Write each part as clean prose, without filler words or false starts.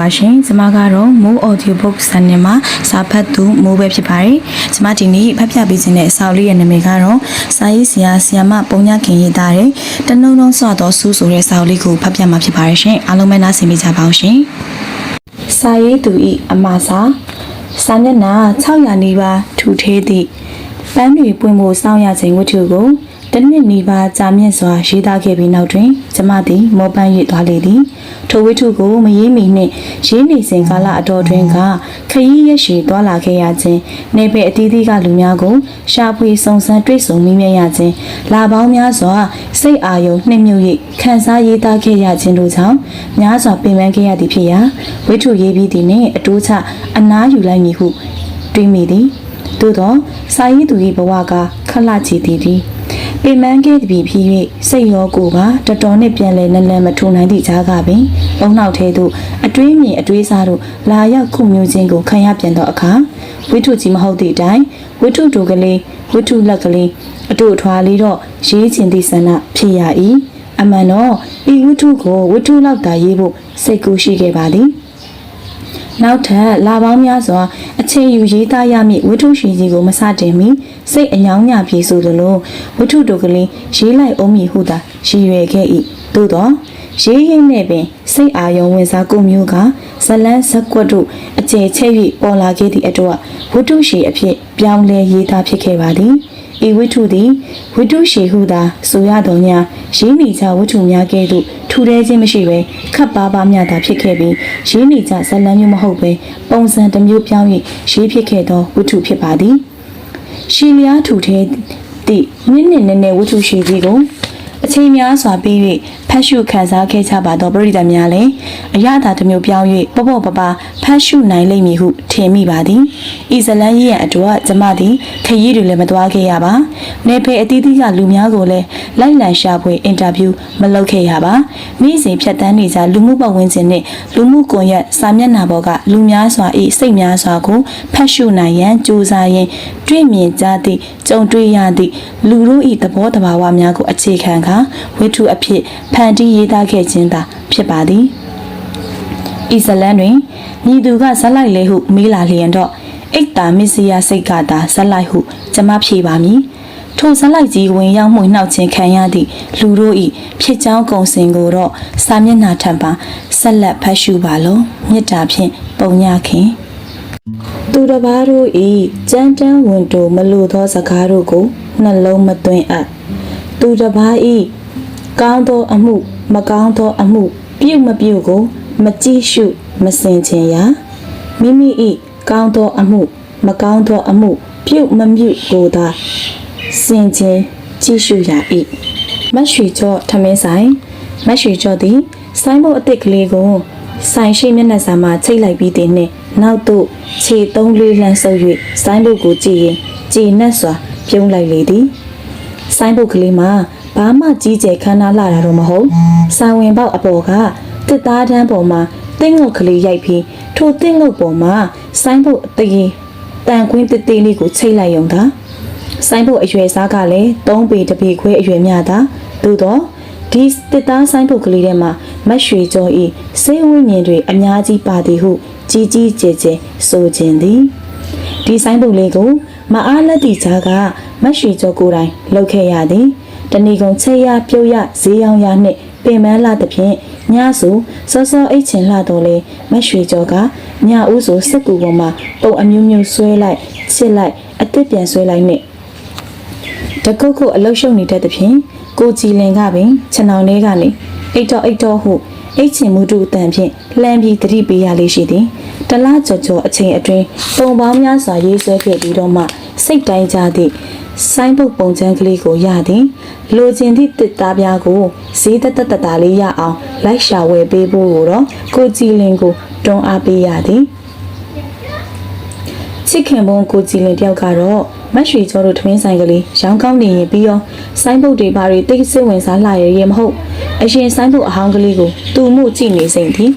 ပါရှင်။ကျွန်မကတော့မိုး audio book စာနယ်မှာစာဖတ်သူမိုးပဲဖြစ်ပါတယ်။ကျွန်မဒီနေ့ဖတ်ပြပေးခြင်းတဲ့အစာလေးရဲ့နာမည်ကတော့စာရေးဆရာဆီယမပုံညခင်ရေးသားတဲ့တနှုံနှုံစွာသောစူးဆိုတဲ့စာအုပ်လေးကိုဖတ်ပြမှာဖြစ်ပါတယ်ရှင်။အားလုံးပဲနားဆင်ပေးကြပါအောင်ရှင်။စာရေးသူဤအမှားစာမျက်နှာ600နီးပါးထူထဲသည့်ပန်းတွေပွင့်ဖို့စောင့်ရခြင်းဝတ္ထုကိုတနစ်နီးပါးကြာမြင့်စွာရေးသားခဲ့ပြီးနောက်တွင်ကျမသည်မောပန်း၍သွားလေသည်ထိုဝတ္ထုကိုမရေးမီနှင့်ရေးနေစဉ်ကာလအတော်တွင်ကခရီးရရှိသွားလာခဲ့ရခြင်းနေပယ်အသီးသီးကလူများကိုရှာဖွေစုံစမ်းတွေ့ဆုံမိမြတ်ရခြင်းလာပေါင်းများစွာစိတ်အာရုံနှိမ့်မြုပ်၍ခံစားရေးသားခဲ့ရခြင်းတို့ကြောင့်များစွာပင်ပန်းခဲ့ရသည်ဖြစ်ရာဝတ္ထုရေးပြီးသည်နှင့်အတိုးချအနားယူလိုက်မည်ဟုတွေးမိသည်သို့သောစာရေးသူ၏ဘဝကခက်လှချည်သည်ပင်မခဲ့သည်ဖြစ်၍စိတ်ရောကိုယ်ပါတော်တော်နှင့်ပြန်လဲနလန်မထူနိုင်သည့်ကြားကပင်ဘုံနောက်ထဲသို့အတွေးမြင်အတွေးစားတို့လာရောက်ခုမျိုးခြင်းကိုခံရပြန်သောအခါဝိထုကြီးမဟုတ်သည့်အတိုင်းဝိထုတို့ကလေးဝိထုလက်ကလေးအတို့အထွာလေးတော့ရေးခြင်းသည့်ဆန္ဒဖြစ်ရ၏အမှန်တော့ဤဝိထုကိုဝိထုလောက်သာရေးဖို့စိတ်ကူးရှိခဲ့ပါသည်နောက်ထပ်လာပေါင်းများစွာအချိန်ယူရေးသားရမည့်ဝတ္ထုရှိကြီးကိုမစတင်မီစိတ်အညောင်းညပြေဆိုသလိုဝတ္ထုတို့ကလေးရေးလိုက်အောင်မည်ဟုသာရည်ရွယ်ခဲ့၏သို့သောရေးရင်းနဲ့ပင်စိတ်အာရုံဝင်စားကိုမျိုးကဇလန်းဇက်ကွက်တို့အကျယ်ချဲ့၍ပေါ်လာခဲ့သည့်အတွက်ဝတ္ထုရှိအဖြစ်ပြောင်းလဲရေးသားဖြစ်ခဲ့ပါသည်ဤဝတ္ထုသည်ဝတ္ထုရှိဟုသာဆိုရတော်ညာရင်းနေကြဝတ္ထုများကဲ့သို့ထူထဲခြင်းမရှိဘဲခပ်ပါးပါးများသာဖြစ်ခဲ့ပြီးရင်းနေကြဇလန်းမျိုးမဟုတ်ဘဲပုံစံတစ်မျိုးပြောင်း၍ရေးဖြစ်ခဲ့သောဝတ္ထုဖြစ်ပါသည်ရှီလျားထူထဲသည့်နည်းနည်းဝတ္ထုရှိကြီးကိုအချိန်များစွာပြီး၍ဖတ်ရှုခန်းစားခဲ့ကြပါသောပရိသတ်များလည်းအရသာတစ်မျိုးပြောင်း၍ပေါ့ပေါ့ပပဖတ်ရှုနိုင်လိမ့်မည်ဟုထင်မိပါသည်ဤဇလန်းရေးရန်အတွက်ကျမသည်ခရီးတွေလည်းမသွားခဲ့ရပါနေဖေအသီးသီးကလူများကိုလည်းလိုက်လံရှာဖွေအင်တာဗျူးမလုပ်ခဲ့ရပါမိစဉ်ဖြတ်တန်းနေကြလူမှုပတ်ဝန်းကျင်နှင့်လူမှုကွန်ရက်စာမျက်နှာပေါ်ကလူများစွာ၏စိတ်များစွာကိုဖတ်ရှုနိုင်ရန်ကြိုးစားရင်းတွေ့မြင်ကြသည့်ကြုံတွေ့ရသည့်လူတို့၏သဘောတဘာဝများကိုအခြေခံကာဝတ္ထုအဖြစ်ဖန်တီးရေးသားခဲ့ခြင်းသာဖြစ်ပါသည်ဤဇလန်းတွင်မိသူကဇက်လိုက်လေဟုမေးလာလျင်တော့အိတ်တာမစ္စယစိတ်ကသာဇက်လိုက်ဟုကျမဖြေပါမည်ထိုဇက်လိုက်ကြီးဝင်ရောက်မှုနှောက်ခြင်းခံရသည့်လူတို့၏ဖြစ်ကြောင်းကုံစင်ကိုတော့စာမျက်နှာထံပါဆက်လက်ဖတ်ရှုပါလောမေတ္တာဖြင့်ပုံညခင်သူတစ်ပါးတို့၏ကြမ်းတမ်းဝန်တိုမလိုသောစကားတို့ကိုနှလုံးမသွင်းအပ်သူတစ်ပါး၏ကောင်းသောအမှုမကောင်းသောအမှုပြုမပြုကိုမကြည့်ရှုမစင်ခြင်းရာမိမိ၏ကောင်းသောအမှုမကောင်းသောအမှုပြုမပြုကိုသာစင်ခြင်းကြည့်ရှုရာ၏မတ်ရွှေကျော်ထမင်းဆိုင်မတ်ရွှေကျော်သည်ဆိုင်းဘုတ်အစ်စ်ကလေးကိုဆိုင်ရှိမျက်နှာစာမှာချိတ်လိုက်ပြီးတဲ့နှင့်နောက်သို့ခြေသုံးလေးလှမ်းဆုပ်၍ဆိုင်းဘုတ်ကိုကြည့်ရင်ကြည်နက်စွာပြုံးလိုက်လေသည်ဆိုင်းဘုတ်ကလေးမှာဘာမှကြီးကျယ်ခမ်းနားလာတာတော့မဟုတ်ဆိုင်ဝင်ပေါက်အပေါ်ကတစ်သားတန်းပေါ်မှာတင်းငုတ်ကလေးရိုက်ပြီးထိုတင်းငုတ်ပေါ်မှာဆိုင်းဘုတ်အသေးတန်ခွင်းတစ်သေးလေးကိုချိတ်လိုက်ရုံသာဆိုင်းဘုတ်အရွယ်စားကလည်း3ပေ1ပေခွဲအရွယ်များသာသို့တော့ဒီတစ်သားဆိုင်းဘုတ်ကလေးထဲမှာမတ်ရွှေကျော်ဤစိတ်ဝိညာဉ်တွေအများကြီးပါသည်ဟုကြီးကြီးကျယ်ကျယ်ဆိုခြင်းသည်ဒီဆိုင်းဘုတ်လေးကိုမအားလက်တီချာကမတ်ရွှေကျော်ကိုယ်တိုင်လုပ်ခဲ့ရသည်တဏီကုံချက်ရပြုတ်ရဈေးရောင်ရနှင့်ပင်မလာသဖြင့်ညဆိုစောစောအိတ်ချင်လာတော့လေမတ်ရွှေကျော်ကညဦးဆိုစက်ကူပေါ်မှာပုံအမျိုးမျိုးဆွဲလိုက်ချစ်လိုက်အတစ်ပြန်ဆွဲလိုက်နှင့်တကုတ်ခုအလုရှုံနေတတ်သဖြင့်ကိုကြည်လင်ကပင်ခြံအောင်လေးကနေအိတ်တော်ဟုအိတ်ချင်မှုတို့တန်ဖြင့်လှမ်းပြီးတတိပေးရလေးရှိသည်တလားကြော်အချိန်အတွင်းပုံပေါင်းများစွာရေးဆွဲခဲ့ပြီးတော့မှစိတ်တိုင်းကြသည့်ဆိုင်းဘုတ်ပုံချမ်းကလေးကိုရသည်လိုချင်သည့်တစ်သားပြားကိုဈေးတတလေးရအောင်လိုက်ရှာဝယ်ပေးဖို့ကိုတော့ကိုကြည်လင်ကိုတွန်းအားပေးရသည်ချစ်ခင်ပုံကိုကြည်လင်တယောက်ကတော့မတ်ရွှေကျော်တို့ထမင်းဆိုင်ကလေးရောင်းကောင်းနေရင်ပြီးရောဆိုင်းဘုတ်တွေဘာတွေတိတ်ဆိတ်ဝင်စားလာရမဟုတ်အရင်ဆိုင်းဘုတ်အဟောင်းကလေးကိုသူ့မှုကြည့်နေစိမ့်သည်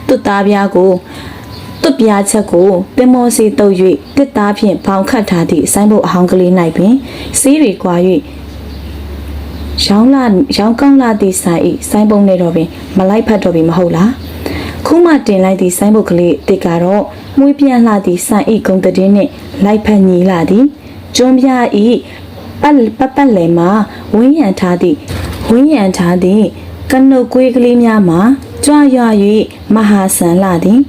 တစ်သားပြားကိုတွတ်ပြားချက်ကိုတင်မောစီတုပ်၍တစ်သားဖြင့်ဘောင်ခတ်ထားသည့်ဆိုင်းဘုတ်အဟောင်းကလေး၌ပင်ဆေးတွေကွာ၍ရောင်းကောင်းလာသည့်ဆိုင်၏ဆိုင်းပုံနဲ့တော့ပင်မလိုက်ဖတ်တော့ပြီမဟုတ်လား ခုမှတင်လိုက်သည့်ဆိုင်းဘုတ်ကလေးတစ်ကတော့မွေးပြန်လှသည့်ဆိုင်အိကုံတည်နှင့်လိုက်ဖက်ညီလာသည်ကျွန်းပြဤပတ်လည်မှာဝင်းရံထားသည့်ကနုတ်ကွေးကလေးများမှာကြွရွ၍မဟာဆန်လာသည်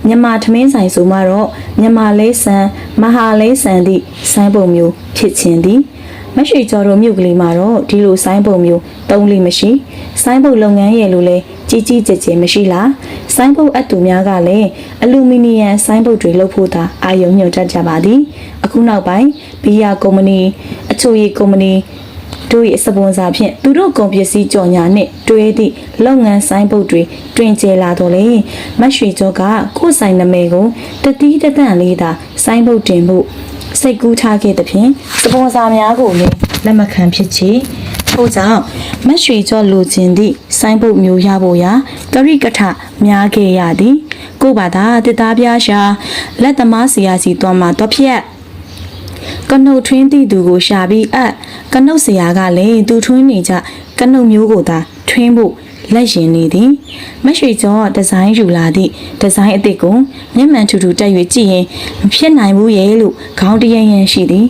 မြမထမင်းဆိုင်ဆိုမှတော့မြမလေးဆန်မဟာလေးဆန်သည့်ဆိုင်းပုံမျိုးဖြစ်ခြင်းသည်မရွှေကျော်တို့မြို့ကလေးမှာတော့ဒီလိုဆိုင်းပုံမျိုးသုံးလိမရှိဆိုင်းပုံလုပ်ငန်းရဲ့လိုလဲကြီးကြီးကျယ်ကျယ်မရှိလားဆိုင်းပုံအတူများကလည်းအလူမီနီယံဆိုင်းပုံတွေလုပ်ဖို့သာအာရုံညွှန်တတ်ကြပါသည်အခုနောက်ပိုင်းဘီယာကုမ္ပဏီအချိုရည်ကုမ္ပဏီတို့ရဲ့စပွန်ဆာဖြင့်သူတို့ကုန်ပစ္စည်းကြော်ညာနှင့်တွဲသည့်လုပ်ငန်းဆိုင်ပုတ်တွေတွင်ကျဲလာတော့လေမတ်ရွှေကျော်ကကိုယ်ဆိုင်နာမည်ကိုတတိတတန့်လေးသာဆိုင်ပုတ်တင်ဖို့စိတ်ကူးထားခဲ့သဖြင့်စပွန်ဆာများကိုလည်းလက်မခံဖြစ်ချေထို့ကြောင့်မတ်ရွှေကျော်လိုချင်သည့်ဆိုင်ပုတ်မျိုးရဖို့ရာကရိကထများခဲ့ရသည်ကိုဘာသာတစ်သားပြားရှာလက်သမားစီယာစီတွမ်းမှာတော့ဖြတ်ကနုတ်ထွင်းသည့်သူကိုရှာပြီးကနုတ်ဆရာကလည်းသူထွင်းနေကြကနုတ်မျိုးကိုသာထွင်းဖို့လက်ရင်နေသည်မရွှေကျော်ဒီဇိုင်းယူလာသည့်ဒီဇိုင်းအသစ်ကိုမျက်မှန်ထူထူတက်၍ကြည့်ရင်မဖြစ်နိုင်ဘူးရဲ့လို့ခေါင်းတရရန်ရှိသည်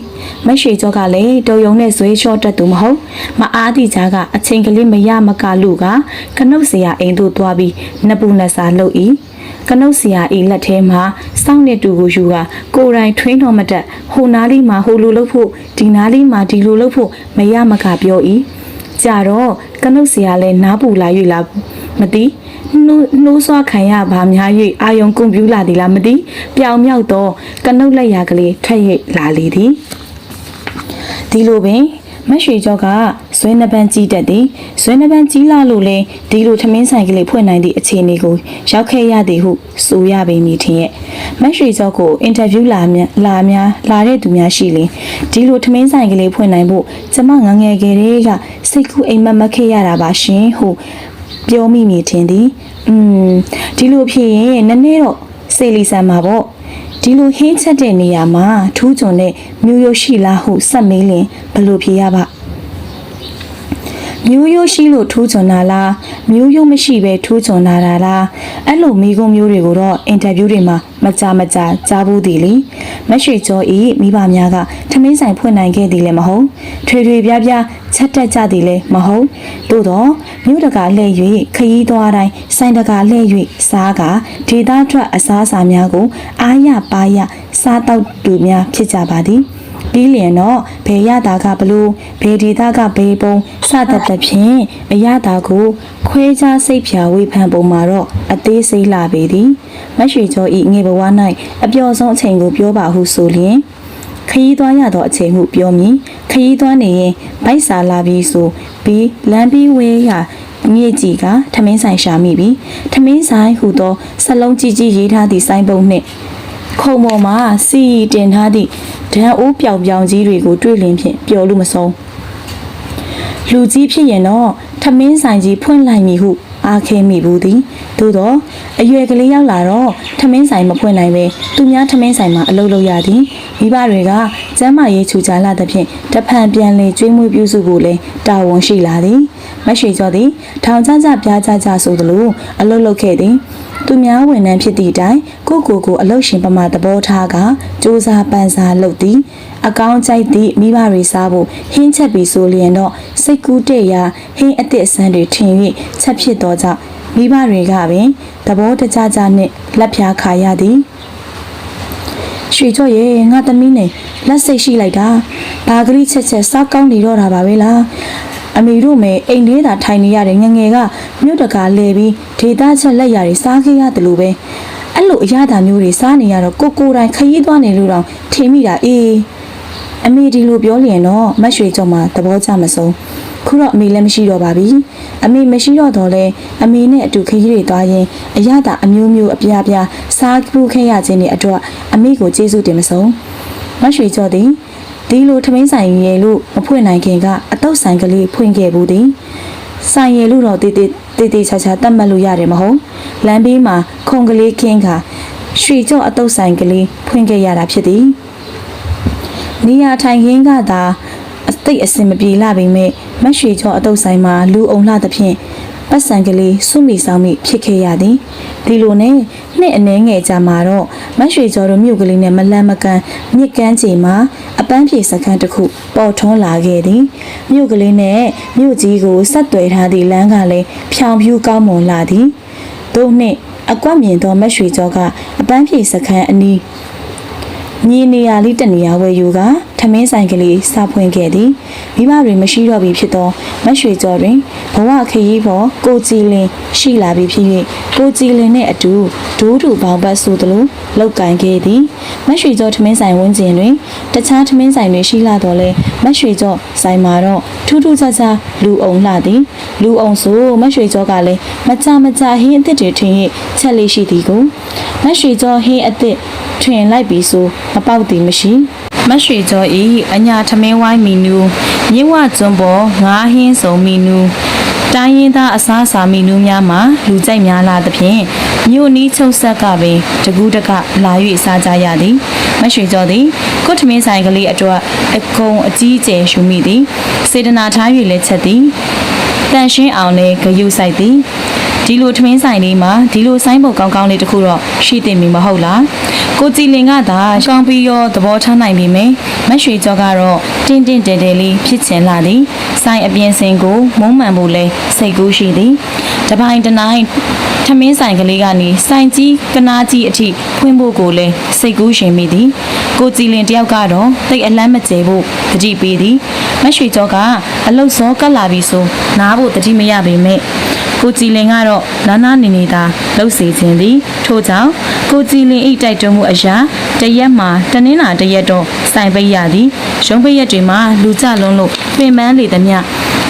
မရွှေကျော်ကလည်းတော်ရုံနဲ့ဇွေးလျှော့တက်သူမဟုတ်မအားသည့်ကြားကအချိန်ကလေးမရမကလူကကနုတ်ဆရာအိမ်သို့သွားပြီးနှစ်ပူနှစ်စာလှုပ်၏ကနုတ်ဆရာဤလက်ထဲမှာစောင့်နေတူကိုယူကကိုယ်တိုင်ထွင်းတော်မတက်ဟိုနားလေးမှာဟိုလိုလုပ်ဖို့ဒီနားလေးမှာဒီလိုလုပ်ဖို့မရမကပြော၏ကြတော့ကနုတ်ဆရာလည်းနားပူလာ၍လားမသိနှိုးဆွားခံရပါများ၍အာယုံကွန်ပျူလာသည်လားမသိပြောင်မြောက်တော့ကနုတ်လက်ရာကလေးထက်၍လာလေသည်ဒီလိုပင်မရွှေကျော်ကဇွဲနှပန်းကြီးတက်သည်ဇွဲနှပန်းကြီးလာလို့လဲဒီလိုထမင်းဆိုင်ကလေးဖွင့်နိုင်သည့်အခြေအနေကိုရောက်ခဲ့ရသည်ဟုဆိုရပေမည်ထင်ရဲ့မရွှေကျော်ကိုအင်တာဗျူးလာတဲ့သူများရှိလေဒီလိုထမင်းဆိုင်ကလေးဖွင့်နိုင်ဖို့ကျမငငယ်ကလေးကစိတ်ကူးအိမ်မက်ခဲ့ရတာပါရှင်ဟုပြောမိမည်ထင်သည်ဒီလိုဖြစ်ရင်နည်းနည်းတော့စိတ်လီဆန်မှာပေါ့ဒီလိုဟင်းချက်တဲ့နေရာမှာထူးချွန်တဲ့မျိုးရိုးရှိလားဟုစက်မေးလင်ဘယ်လိုဖြေရပါမျိုးရိုးရှိလို့ထူးချွန်တာလားမျိုးရိုးမရှိပဲထူးချွန်တာလားအဲ့လိုမိကုံးမျိုးတွေကိုတော့အင်တာဗျူးတွေမှာမကြားဘူးသည်လေမရွှေကျော်ဤမိဘများကထမင်းဆိုင်ဖွင့်နိုင်ခဲ့သည်လည်းမဟုတ်ထွေပြားချက်တက်ကြသည်လည်းမဟုတ်သို့တော့မြို့တကာလှည့်၍ခရီးသွားတိုင်းဆိုင်တကာလှည့်၍စားကဒေသထွက်အစားအစာများကိုအားရပါရစားတောက်သူများဖြစ်ကြပါသည်ပြီးလျင်တော့ဘယ်ရတာကဘလို့ဘယ်ဒေသကဘေးပုံစသဖြင့်အရတာကိုခွဲခြားစိတ်ဖြာဝေဖန်ပုံမှာတော့အသေးစိတ်လာပေသည်မရွှေကျော်ဤငေဘဝ၌အပျော်ဆုံးအချိန်ကိုပြောပါဟုဆိုလျင်ခရီးသွားရသောအချိန်ဟုပြောမည်ခရီးသွားနေရင်ဗိုက်စာလာပြီးဆိုပြီးလမ်းပြီးဝေးရာမြေကြီးကထမင်းဆိုင်ရှာမိပြီးထမင်းဆိုင်ဟူသောစလုံးကြီးရေးထားသည့်ဆိုင်ပုံနှင့်ခုံပေါ်မှာစီတင်ထားသည့်ဒဏ်အိုးပြောင်ကြီးတွေကိုတွေ့လင်းဖြင့်ပျော်လို့မဆုံးလူကြီးဖြစ်ရင်တော့ထမင်းဆိုင်ကြီးဖွင့်လိုက်မည်ဟုအားခဲမိဘူးသည်သို့တော့အရွယ်ကလေးရောက်လာတော့ထမင်းဆိုင်မဖွင့်နိုင်ပဲသူများထမင်းဆိုင်မှာအလုပ်လုပ်ရသည်မိဘတွေကကျမ်းမာရေးချူချာလာသဖြင့်တဖန်ပြန်လေကျွေးမွေးပြုစုဖို့လဲတာဝန်ရှိလာသည်မရွှေကျော်သည်ထောင်ကြပြားကြဆိုသလိုအလုပ်လုပ်ခဲ့သည်သူများဝန်ထမ်းဖြစ်သည့်တိုင်ကိုအလုပ်ရှင်ပမာသဘောထားကစူးစမ်းပန်းစားလုပ်သည်အကောင်းကြိုက်သည့်မိဘတွေစားဖို့ဟင်းချက်ပြီးဆိုလျင်တော့စိတ်ကူးတဲ့ရာဟင်းအသစ်အဆန်းတွေထင်၍ချက်ဖြစ်သောကြောင့်မိဘတွေကပင်သဘောတကျနှင့်လက်ဖြာခါရသည်ရွှေကျော်ရဲ့ငါသမီးနဲ့လက်စိတ်ရှိလိုက်တာဘာကလေးချက်စားကောင်းနေတော့တာပါပဲလားအမေတို့မဲအိမ်လေးသာထိုင်နေရတယ်ငငယ်ကမြို့တကာလဲပြီးဒေသချက်လက်ရာတွေစားခဲ့ရတယ်လို့ပဲအဲ့လိုအရသာမျိုးတွေစားနေရတော့ကိုတိုင်းခရီးသွားနေလို့တော့ထင်မိတာအေးအမေဒီလိုပြောလျင်တော့မတ်ရွှေကျော်မှာသဘောကျမဆုံးခုတော့အမေလည်းမရှိတော့ပါပြီအမေမရှိတော့တော့လဲအမေနဲ့အတူခရီးတွေသွားရင်အရသာအမျိုးအပြားစားပူးခဲ့ရခြင်းတွေအတွက်အမေကိုကျေးဇူးတင်မဆုံးမတ်ရွှေကျော်သည်ဒီလိုထမင်းဆိုင်ရည်လို့မဖွင့်နိုင်ခင်ကအတုတ်ဆိုင်ကလေးဖွင့်ခဲ့ဘူးသည်ဆိုင်ရည်လို့တော့တေးချာတတ်မှတ်လို့ရတယ်မဟုတ်လမ်းဘေးမှာခုံကလေးခင်းခါရွှေကျော်အတုတ်ဆိုင်ကလေးဖွင့်ခဲ့ရတာဖြစ်သည်နေရာထိုင်ခင်းကသာအသိအစင်မပြေလာပေမဲ့မရွှေကျော်အတုတ်ဆိုင်မှာလူအောင်လှသဖြင့် ပတ်စံကလေးစုမိဆောင်မိဖြစ်ခဲ့ရသည်ဒီလိုနဲ့နှစ်အနှဲငယ်ကြာမှာတော့မတ်ရွှေကျော်တို့မြို့ကလေးနဲ့မလန့်မကန်းမြစ်ကမ်းချိန်မှာအပန်းဖြေစခန်းတစ်ခုပေါ်ထွန်းလာခဲ့သည်မြို့ကလေးနဲ့မြို့ကြီးကိုဆက်သွယ်ထားသည့်လမ်းကလည်းဖြောင်ဖြူးကောင်းမွန်လာသည်တို့နှင့်အကွက်မြင်သောမတ်ရွှေကျော်ကအပန်းဖြေစခန်းအနီးညီနေရာလေးတနေရာဝယ်ယူကထမင်းဆိုင်ကလေးစဖွင့်ခဲ့သည်မိဘတွေမရှိတော့ပြီဖြစ်သောမတ်ရွှေကျော်တွင်ဘဝခရီးပေါ်ကိုကြည်လင်ရှိလာပြီဖြစ်၍ကိုကြည်လင်နှင့်အတူဒိုးတူပေါင်းပတ်ဆိုသလိုလောက်ကင်ခဲ့သည်မတ်ရွှေကျော်ထမင်းဆိုင်ဝန်းကျင်တွင်တခြားထမင်းဆိုင်တွေရှိလာတော့လဲမတ်ရွှေကျော်ဆိုင်မှာတော့ထူးထူးခြားခြားလူအောင်လှသည်လူအောင်ဆိုမတ်ရွှေကျော်ကလည်းမကြဟင်းအသစ်တွေထင်၍ချက်လေးရှိသည်ကိုမတ်ရွှေကျော်ဟင်းအသစ်ထွင်လိုက်ပြီးဆိုမပေါက်သည်မရှိမတ်ရွှေကျော်ဤအညာထမင်းဝိုင်းမီနူမြင့်ဝကျွန်းပေါ်ငါးဟင်းစုံမီနူတိုင်းရင်းသားအစားအစာမီနူများမှာလူကြိုက်များလာသဖြင့်မြို့နီးချုပ်ဆက်ကပင်တကူးတကလာ၍စားကြရသည်မတ်ရွှေကျော်သည်ကိုထမင်းဆိုင်ကလေးအတွက်အကုံအကြီးကျယ်ရှုမိသည်စေတနာထား၍လက်ချက်သည်တန်ရှင်းအောင်လည်းဂယုဆိုင်သည်ဒီလိုထမင်းဆိုင်လေးမှာဒီလိုဆိုင်းပုတ်ကောင်းကောင်းလေးတခုတော့ရှိတင်ပြီမဟုတ်လားကိုကြည်လင်ကသာကောင်းပြီးရောသဘောထားနိုင်ပြီမယ်မတ်ရွှေကျော်ကတော့တင်းတင်းတဲတဲလေးဖြစ်ချင်လာသည်ဆိုင်အပြင်စင်ကိုမုံမှန်ဖို့လဲစိတ်ကူးရှိသည်တပိုင်းတနိုင်ထမင်းဆိုင်ကလေးကနေဆိုင်ကြီးကနာကြီးအထိဖွင့်ဖို့ကိုလဲစိတ်ကူးရှင်မိသည်ကိုကြည်လင်တယောက်ကတော့တိတ်အလန်းမကျဲဖို့တတိပေးသည်မတ်ရွှေကျော်ကအလုတ်စောကတ်လာပြီဆိုနားဖို့တတိမရပေမဲ့ကိုကြည်လင်ကတော့နာနာနေနေသာလှုပ်စေခြင်းသည်ထို့ကြောင့်ကိုကြည်လင်၏တိုက်တွန်းမှုအရာတရက်မှာတနင်္လာတရက်တော့ဆိုင်ပိတ်ရသည်ရုံးပိတ်ရက်တွေမှာလူကြလုံးလို့ပင်ပန်းလေသမျှ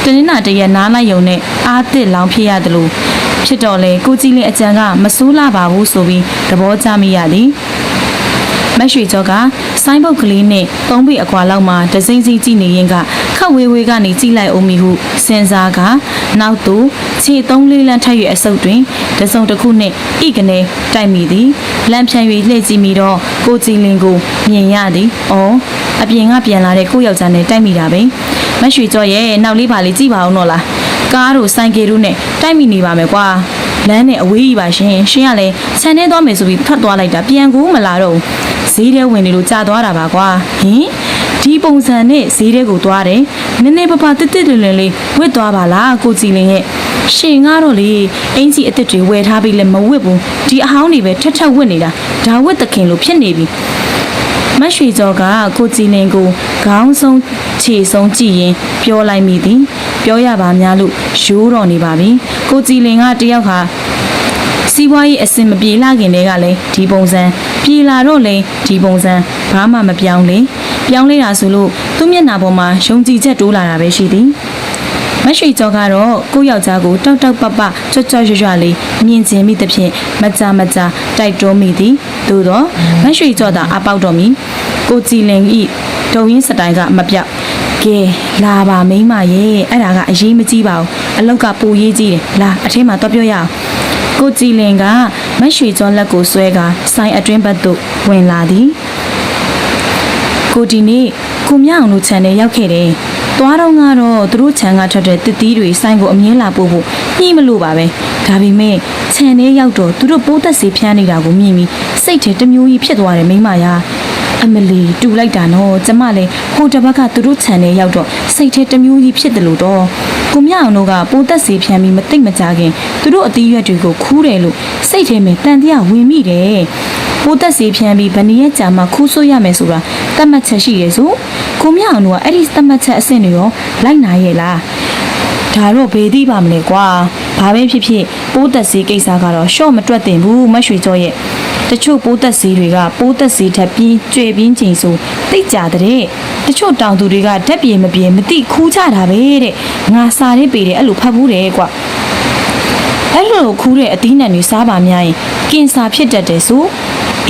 တနင်္လာတရက်နားလိုက်ရုံနဲ့အားသစ်လောင်ဖြစ်ရတယ်လို့ဖြစ်တော့လေကိုကြည်လင်အကြံကမဆိုးလာပါဘူးဆိုပြီးသဘောကျမိရသည်မတ်ရွှေကျော်ကဆိုင်းပုတ်ကလေးနဲ့သုံးပေအကွာလောက်မှာဒစိမ့်စီကြည့်နေရင်ကခက်ဝေးဝေးကနေကြည့်လိုက်အောင်မီဟုစဉ်းစားကနောက်သို့ခြေ3-4လမ်းထပ်၍အဆုပ်တွင်တစုံတစ်ခုနှင့်ဤကနေတိုက်မိသည်လမ်းဖြန့်၍လှည့်ကြည့်မိတော့ကိုကြည်လင်ကိုမြင်ရသည်။အော်အပြင်ကပြန်လာတဲ့ကိုယောက်ျားနဲ့တိုက်မိတာပဲ။မတ်ရွှေကျော်ရဲ့နောက်လေးပါလေးကြည့်ပါအောင်တော့လား။ကားတို့ဆိုင်ကယ်တို့နဲ့တိုက်မိနေပါမယ်ကွာ။လမ်းနဲ့အဝေးကြီးပါရှင်။ရှင်ကလည်းဆန်နေသွားမယ်ဆိုပြီးထွက်သွားလိုက်တာပြန်ကိုမလာတော့ဘူး။ဈေးထဲဝင်နေလို့ကြာသွားတာပါကွာဟင်ဒီပုံစံနဲ့ဈေးထဲကိုသွားတယ်နည်းနည်းပပတစ်တစ်လင်လေးဝစ်သွားပါလားကိုကြည်လင်ရဲ့ရှင်ကတော့လေအင်ကြီးအစ်စ်တွေဝယ်ထားပြီးလည်းမဝစ်ဘူးဒီအဟောင်းတွေပဲထက်ထက်ဝစ်နေတာဒါဝစ်သခင်လို့ဖြစ်နေပြီမတ်ရွှေကျော်ကကိုကြည်လင်ကိုခေါင်းဆုံးခြေဆုံးကြည့်ရင်ပြောလိုက်မိသည်ပြောရပါများလို့ရိုးတော်နေပါပြီကိုကြည်လင်ကတယောက်ခါစီးပွားရေးအဆင်မပြေလာခင်တည်းကလည်းဒီပုံစံပြေလာတော့လေဒီပုံစံဘာမှမပြောင်းလေပြောင်းလဲတာဆိုလို့သူ့မျက်နှာပေါ်မှာယုံကြည်ချက်တိုးလာတာပဲရှိသည်မတ်ရွှေကျော်ကတော့ကိုယောက်ျားကိုတောက်တောက်ပပကြွကြွရွရွလေးမြင်ကျင်မိသဖြင့်မကြတိုက်တွန်းမိသည်သို့တော့မတ်ရွှေကျော်သာအပေါက်တော်မီကိုကြည်လင်ဤဒုံရင်းစတိုင်ကမပြောက်ကဲလာပါမိမရဲ့အဲ့ဒါကအရေးမကြီးပါဘူးအလောက်ကပူရေးကြီးတယ်လာအထင်းမှာတော့ပြောရအောင်ကိုကြည်လင်ကမတ်ရွှေကျော်လက်ကိုဆွဲကဆိုင်အတွင်းဘက်သို့ဝင်လာသည်ကိုဒီနေ့ကိုမြအောင်တို့ခြံထဲရောက်ခဲ့တယ်သွားတော့ကတော့သူတို့ခြံကထွက်တဲ့တစ်သီးတွေဆိုင်ကိုအမြင်လာပို့ဖို့ညှိမလို့ပါပဲဒါပေမဲ့ခြံထဲရောက်တော့သူတို့ပိုးသက်စီဖျားနေတာကိုမြင်ပြီးစိတ်ထဲတမျိုးကြီးဖြစ်သွားတယ်မိမရာအမလီတူလိုက်တာနော်ကျမလည်းဟိုတဘက်ကသူတို့ခြံထဲရောက်တော့စိတ်ထဲတမျိုးကြီးဖြစ်တယ်လို့တော့ကိုမြအောင်တို့ကပိုးသက်စီဖျားပြီးမသိမကြခင်သူတို့အသီးရွက်တွေကိုခူးတယ်လို့စိတ်ထဲမှာတန်တရားဝင်မိတယ်ပိုးသက်စီဖျားပြီးဗနီရဲ့ကြာမှာခူးဆွရမယ်ဆိုတာတတ်မှတ်ချက်ရှိရဲဆိုကိုမြအောင်တို့ကအဲ့ဒီတတ်မှတ်ချက်အဆင့်တွေရောလိုက်နိုင်ရဲ့လားဒါတော့ဘေးသိပါမလဲကွာဘာပဲဖြစ်ဖြစ်ပိုးသက်စီကိစ္စကတော့ရှော့မတွက်တင်ဘူးမတ်ရွှေကျော်ရဲ့တချို့ပိုးသက်စီတွေကပိုးသက်စီထပ်ပြီးကျွေပြင်းချိန်ဆိုတိတ်ကြတဲ့တချို့တောင်သူတွေကဓာတ်ပြေမပြေမသိခူးချတာပဲတဲ့ငါစာရေးပေတယ်အဲ့လိုဖတ်ဘူးတယ်ကွာအဲ့လိုခူးတဲ့အသီးနှံတွေစားပါများရင်ကင်ဆာဖြစ်တတ်တယ်ဆို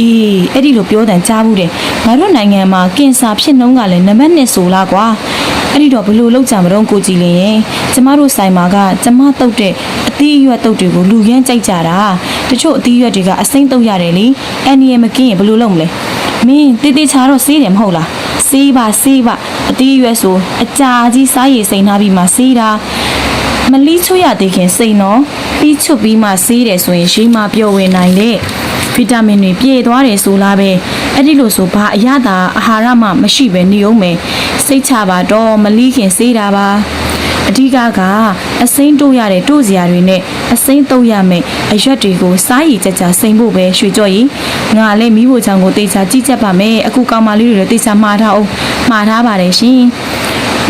အေးအဲ့ဒီလိုပြောတန်ကြားဘူးတယ်ငါတို့နိုင်ငံမှာကင်ဆာဖြစ်နှုန်းကလည်းနံပါတ်1ဆိုလားကွာအဲ့ဒီတော့ဘလို့လောက်ကြမတော့ကိုကြည်လင်ရဲ့ကျမတို့ဆိုင်မှာကကျမတုတ်တဲ့အသီးအရွက်တုတ်တွေကိုလူရမ်းကြိုက်ကြတာတချို့အသီးအရွက်တွေကအစိမ့်တုတ်ရတယ်လေအန်နီယမကင်းရင်ဘလို့လုပ်မလဲမင်းတေးသေးချာတော့ဆေးတယ်မဟုတ်လားဆေးပါအသီးအရွက်ဆိုအကြာကြီးစားရည်စိန်ထားပြီးမှဆေးတာ မလီချွတ်ရသေးခင်စိတ်နော်ပြီးချွတ်ပြီးမှဆေးတယ်ဆိုရင်ရှေးမှပျော်ဝင်နိုင်တဲ့ဗီတာမင်တွေပြည့်သွားတယ်ဆိုလားပဲအဲ့ဒီလိုဆိုဘာအရသာအာဟာရမှမရှိပဲနေအောင်မယ်စိတ်ချပါတော့မလီခင်ဆေးတာပါအဓိကကအစိမ်းတိုးရတဲ့တို့စရာတွေနဲ့အစိမ်းတုပ်ရမယ်အရွက်တွေကိုစားရည်ကြကြစိမ်ဖို့ပဲရွှေကြော်ရီငါလည်းမိဖို့ချောင်းကိုတေချာကြည့်ချက်ပါမယ်အခုကောင်မလေးတွေလည်းတေချာမှားထားအောင်မှားထားပါတယ်ရှင်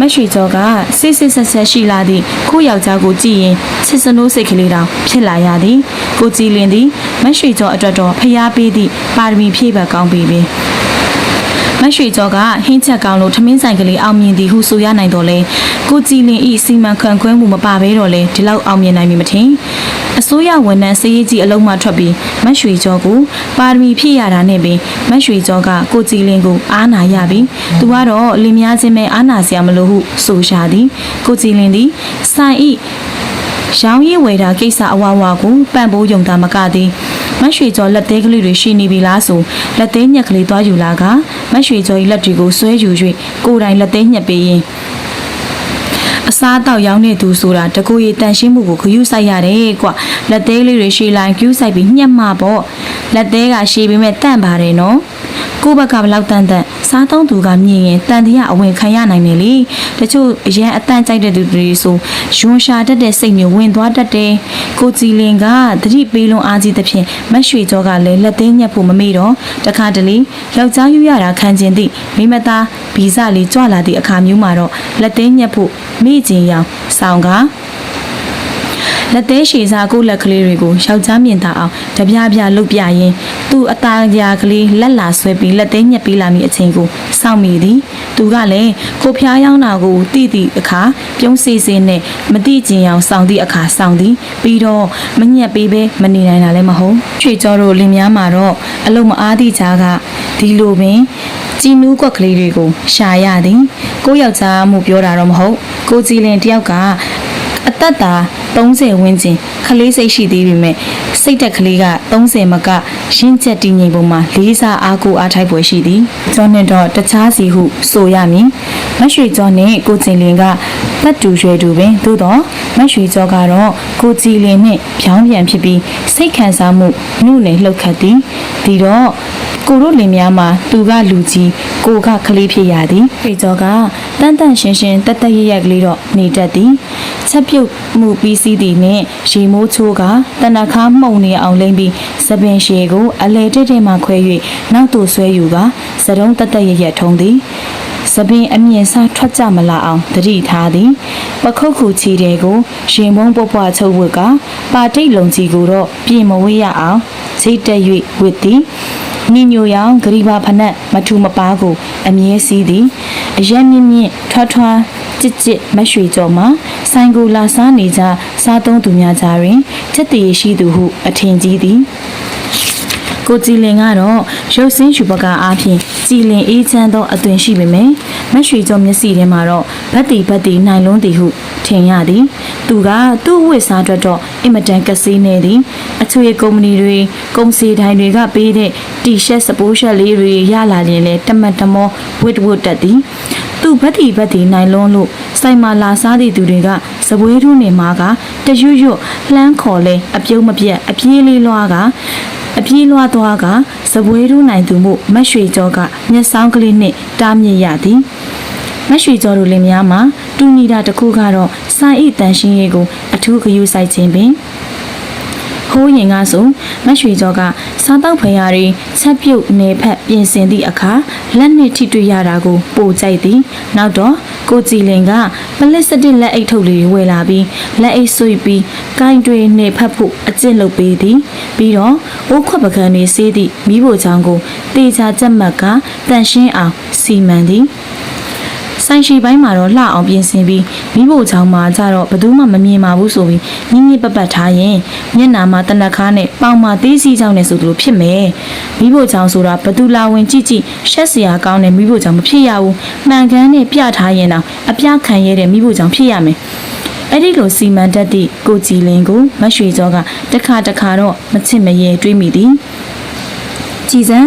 မရွှေကျော်ကစစ်စစ်ဆက်ဆက်ရှိလာသည့်ကိုယောက်ျားကိုကြည့်ရင်ချစ်စနိုးစိတ်ကလေးတောင်ဖြစ်လာရသည်ကိုကြည်လင်သည်မရွှေကျော်အတွက်တော့ဖျားပေးသည့်ပါရမီဖြည့်ဘက်ကောင်းပြီပဲမရွှေကျော်ကဟင်းချက်ကောင်းလို့ထမင်းဆိုင်ကလေးအောင်မြင်သည်ဟုဆိုရနိုင်တော့လေကိုကြည်လင်ဤစီမံခန့်ခွဲမှုမပါဘဲတော့လေဒီလောက်အောင်မြင်နိုင်ပြီမထင်အစိုးရဝန်ထမ်းစည်ရေးကြီးအလုံးမှထွက်ပြီးမရွှေကျော်ကိုပါရမီဖြည့်ရတာနဲ့ပင်မရွှေကျော်ကကိုကြည်လင်ကိုအားနာရပြီးသူကတော့လင်မယားချင်းပဲအားနာစရာမလိုဟုဆိုရှာသည်ကိုကြည်လင်သည်ဆိုင်ဤရောင်းရည်ဝယ်တာကိစ္စအဝဝကိုပန့်ပိုးယုံတာမကသည်မရွှေကျော်လက်သေးကလေးတွေရှိနေပြီလားဆိုလက်သေးညက်ကလေးသွားယူလာကမရွှေကျော်၏လက်တွေကိုဆွဲယူ၍ကိုယ်တိုင်လက်သေးညက်ပေးရင်အစားအသောက်ရောင်းနေသူဆိုတာတကူရီတန်ရှင်းမှုကိုခရူးဆိုင်ရတယ်ကွလက်သေးလေးတွေရှည်လိုက်ကျူးဆိုင်ပြီးညှက်မှပေါ့လက်သေးကရှည်ပေမဲ့တန့်ပါတယ်နော်ကိုဘက်ကဘလောက်တန်စားသုံးသူကမြင်ရင်တန်တရားအဝင်ခံရနိုင်တယ်လေတချို့အရန်အတန့်ကြိုက်တဲ့သူတွေဆိုယွန်ရှာတတ်တဲ့စိတ်မျိုးဝင်သွားတတ်တယ်ကိုကြည်လင်ကသတိပေးလွန်အားကြီးသဖြင့်မရွှေကျော်ကလည်းလက်သေးညက်ဖို့မမေ့တော့တခါတလေယောက်ျားယူရတာခံကျင်သည့်မိမသားဗီဇလေးကြွလာသည့်အခါမျိုးမှာတော့လက်သေးညက်ဖို့မိကျင်ရောင်ဆောင်ကလက်သေးရှည်စားကိုလက်ကလေးတွေကိုယောက်ျားမြင်တာအောင်တပြားပြားလှုပ်ပြရင်သူ့အသားကြားကလေးလက်လာဆွဲပြီးလက်သေးညက်ပေးလာမိအချိန်ကိုစောင့်မိသည်သူကလည်းကိုဖျားယောင်းတာကိုတိတိအခါပြုံးစေးစေးနဲ့မတိကျင်အောင်စောင့်သည့်အခါစောင့်သည်ပြီးတော့မညက်ပေးပဲမနေနိုင်တာလည်းမဟုတ်ချွေကျော်တို့လင်များမှာတော့အလုံးမအားသည့်ကြားကဒီလိုပင်ကြည်နူးကွက်ကလေးတွေကိုရှာရသည်ကိုယောက်ျားမှုပြောတာတော့မဟုတ်ကိုကြည်လင်တယောက်ကအသက်တာ30ဝန်းကျင်ခလေးစိတ်ရှိသေးပေမဲ့စိတ်တက်ကလေးက30မကရင်းချက်တည်ငြိမ်ပုံမှာလေးစားအားကိုအားထိုက်ပွဲရှိသည်ကျော်နဲ့တော့တခြားစီဟုဆိုရမည်မရွှေကျော်နဲ့ကိုကြည်လင်ကသက်တူရွယ်တူပင်သို့တော့မရွှေကျော်ကတော့ကိုကြည်လင်နဲ့ဖြောင်းပြန်ဖြစ်ပြီးစိတ်ခံစားမှုနှုတ်နဲ့လှုပ်ခတ်သည်ဒီတော့ကိုတို့လင်များမှာသူကလူကြီးကိုကခလေးဖြစ်ရသည်ဖေကျော်ကတန်တန်ရှင်းရှင်းတက်တက်ရရကလေးတော့နေတတ်သည်ချက်ပြုတ်မှုပြီးစီးသည်နဲ့ရေမိုးချိုးကတနခါမှုံနေအောင်လိမ့်ပြီးစပင်ရှည်ကိုအလဲတက်တက်မှခွဲ၍နောက်သို့ဆွဲယူကစတုံးတက်တက်ရရထုံသည်စပင်အမြင့်စားထွက်ကြမလာအောင်တတိထားသည်ပခုတ်ခုချီတဲ့ကိုရင်မုံပွားပွားချုပ်ဝတ်ကပါတိတ်လုံကြီးကိုတော့ပြင်မဝေးရအောင်စိတ်တက်၍ဝတ်သည်နိညိုရောင်ဂရိဘာဖနက်မထူမပါကိုအမြဲစည်းသည်အရက်မြင့်မြင့်ထွားထွားကြစ်ကြစ်မရွှေကျော်မှာဆိုင်ကိုလာစားနေကြစားသုံးသူများကြားတွင်ချက်တည်ရှိသူဟုအထင်ကြီးသည်ကိုကြည်လင်ကတော့ရုပ်စင်းရှုပကအားဖြင့်ကြည်လင်အေးချမ်းသောအသွင်ရှိပေမယ့်မရွှေကျော်မျက်စိထဲမှာတော့ဗတ်တီနိုင်လုံးသည်ဟုထင်ရသည်သူကသူ့ဝတ်စားအတွက်တော့အင်မတန်ကစီးနေသည်အချွေကုမ္ပဏီတွေကုန်စည်တိုင်းတွေကပေးတဲ့တီရှပ်စပိုးရှပ်လေးတွေရလာရင်လည်းတမတ်တမောဝတ်တက်သည်သူဗတ်တီနိုင်လုံးလို့စိုက်မာလာစားသည့်သူတွေကစပွဲထုနေမှာကတရွရွလှမ်းခေါ်လဲအပြုံးမပြတ်အပြေးလေးလွှားကအပြေးလွှားသွားကစပွဲထုနိုင်သူမှုမရွှေကျော်ကမျက်စောင်းကလေးနှင့်တားမြစ်ရသည်မရွှေကျော်တို့လင်များမှာတူညီတာတစ်ခုကတော့စာအိတန်ရှင်းရေးကိုအထူးဂရုစိုက်ခြင်းပင်ဟိုးရင်ကဆိုမရွှေကျော်ကစားတောက်ဖရာတွေချက်ပြုတ်နေဖက်ပြင်ဆင်သည့်အခါလက်နှင့်ထိတွေ့ရတာကိုပိုကြိုက်သည်နောက်တော့ကိုကြည်လင်ကပလစ်စတစ်လက်အိတ်ထုတ်လေးဝယ်လာပြီးလက်အိတ်ဆွေပြီးကိုင်းတွေနေဖက်ဖို့အကျင့်လုပ်ပေးသည်ပြီးတော့အိုးခွက်ပကံတွေစေးသည့်မိဖို့ချောင်းကိုတေချာကြက်မှတ်ကတန်ရှင်းအောင်စီမံသည်ဆိုင်ရှိပိုင်းမှာတော့လှအောင်ပြင်ဆင်ပြီးမိဖို့ချောင်းမှာကြတော့ဘယ်သူမှမမြင်ပါဘူးဆိုပြီးညင်ညစ်ပတ်ထားရင်မျက်နာမှာတနက်ခါနဲ့ပေါင်မှာသေးစီချောင်းနဲ့ဆိုသလိုဖြစ်မယ်မိဖို့ချောင်းဆိုတာဘသူလာဝင်ကြည့်ရှက်စရာကောင်းတဲ့မိဖို့ချောင်းမဖြစ်ရဘူးမှန်ကန်နဲ့ပြထားရင်တော့အပြခံရတဲ့မိဖို့ချောင်းဖြစ်ရမယ်အဲ့ဒီလိုစီမံတတ်သည့်ကိုကြည်လင်ကိုမရွှေကျော်ကတခါတော့မချစ်မရဲတွေးမိသည် ကြည်စံ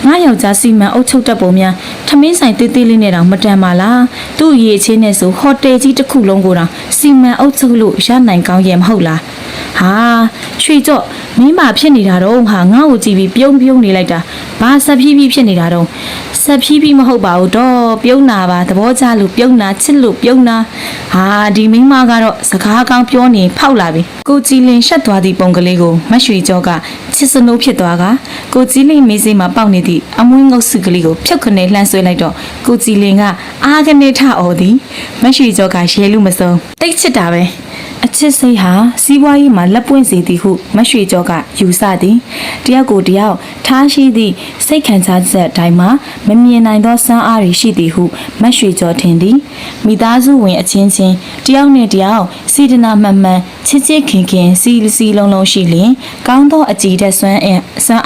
ငါယောက်ျားစီမံအုပ်ချုပ်တတ်ပုံများထမင်းဆိုင်တေးသေးလေးနဲ့တောင်မတန်ပါလားသူ့အရေးချင်းနဲ့ဆိုဟိုတယ်ကြီးတစ်ခုလုံးကိုတောင်စီမံအုပ်ချုပ်လို့ရနိုင်ကောင်းရဲ့မဟုတ်လားဟာချွေကြော့မင်းမဖြစ်နေတာတော့ဟာငါ့ကိုကြည့်ပြီးပြုံးနေလိုက်တာဘာဆက်ဖြီးဖြစ်နေတာတော့ဆက်ဖြီးမဟုတ်ပါဘူးတော့ပြုံးနာပါသဘောကျလို့ပြုံးနာချစ်လို့ပြုံးနာဟာဒီမိန်းမကတော့စကားကောင်းပြောနေဖောက်လာပြီကိုကြည်လင်ရှက်သွားသည့်ပုံကလေးကိုမရွှေကြောကချစ်စနိုးဖြစ်သွားကကိုကြည်လင်မေးစေးမှာပေါက်နေသည့်အမွှေးငုတ်စုကလေးကိုဖြုတ်ခနဲ့လှမ်းဆွဲလိုက်တော့ကိုကြည်လင်ကအားကနေထအော်သည်မရွှေကြောကရဲလူမစုံတိတ်ချစ်တာပဲအချစ်စိတ်ဟာစီးပွားရေးမှာလက်ပွင့်စေသည်ဟုမရွှေကြောကယူဆသည်တယောက်ကိုတယောက်ထားရှိသည့်စိတ်ခံစားချက်တိုင်းမှာမမြင်နိုင်သောစွမ်းအားတွေရှိသည်ဟုမရွှေကြောထင်သည်မိသားစုဝင်အချင်းချင်းတယောက်နဲ့တယောက်စေတနာမှန်မှန်ချစ်ချစ်ခင်ခင်စီလုံးလုံးရှိလျင်ကောင်းသောအကြည်တဲ့စွမ်း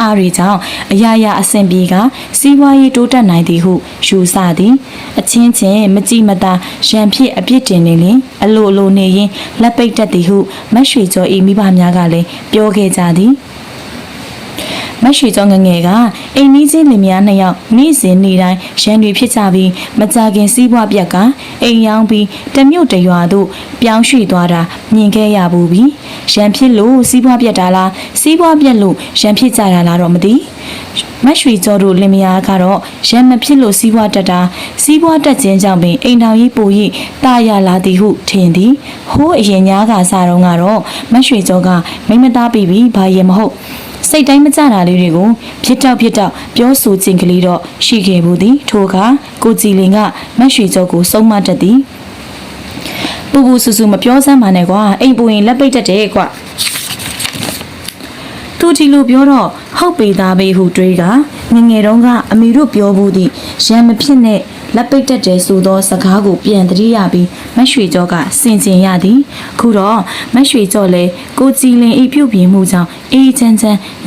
အားတွေကြောင့်အရာရာအဆင်ပြေကစီးပွားရေးတိုးတက်နိုင်သည်ဟုယူဆသည်အချင်းချင်းမကြည်မသာရန်ဖြစ်အပြစ်တင်နေလျင်အလိုနေရင်လက်ပိတ်တတ်သည်ဟုမရွှေကျော်၏မိဘများကလည်းပြောခဲ့ကြသည်မရွှေကျော်ငငယ်ကအိမ်နီးချင်းလင်မယားနှစ်ယောက်နေ့စဉ်နေ့တိုင်းရန်တွေဖြစ်ကြပြီးမကြခင်စီးပွားပြက်ကအိမ်ရောက်ပြီးတမြို့တရွာသို့ပြောင်းရွှေ့သွားတာမြင်ခဲ့ရဘူးပြီရန်ဖြစ်လို့စီးပွားပြက်တာလားစီးပွားပြက်လို့ရန်ဖြစ်ကြတာလားတော့မသိမရွှေကျော်တို့လင်မယားကတော့ရန်မဖြစ်လို့စီးပွားတက်တာစီးပွားတက်ခြင်းကြောင့်ပင်အိမ်တော်ကြီးပို၍တာရလာသည်ဟုထင်သည်ဟိုးအရင်ညားကစားတော့ကတော့မရွှေကျော်ကမိမသားပြီးဘာရင်မဟုတ်စိတ်တိုင်းမကြတာလေးတွေကိုဖြစ်တော့ပြောဆိုခြင်းကလေးတော့ရှိခဲ့ဘူးသည်ထိုကကိုကြည်လင်ကမရွှေကျော်ကိုစုံမတတ်သည်ပူဆူမပြောစမ်းပါနဲ့ကွာအိမ်ပူရင်လက်ပိတ်တတ်တယ်ကွာသူဒီလိုပြောတော့ဟုတ်ပေသားပဲဟုတွေးကငငယ်တုန်းကအမေတို့ပြောဘူးသည့်ရံမဖြစ်နဲ့လက်ပိတ်တတ်တယ်ဆိုသောစကားကိုပြန်သတိရပြီးမရွှေကျော်ကစင်ကျင်ရသည်ခုတော့မရွှေကျော်လည်းကိုကြည်လင်ဤပြုတ်ပြင်းမှုကြောင့်အေးချမ်း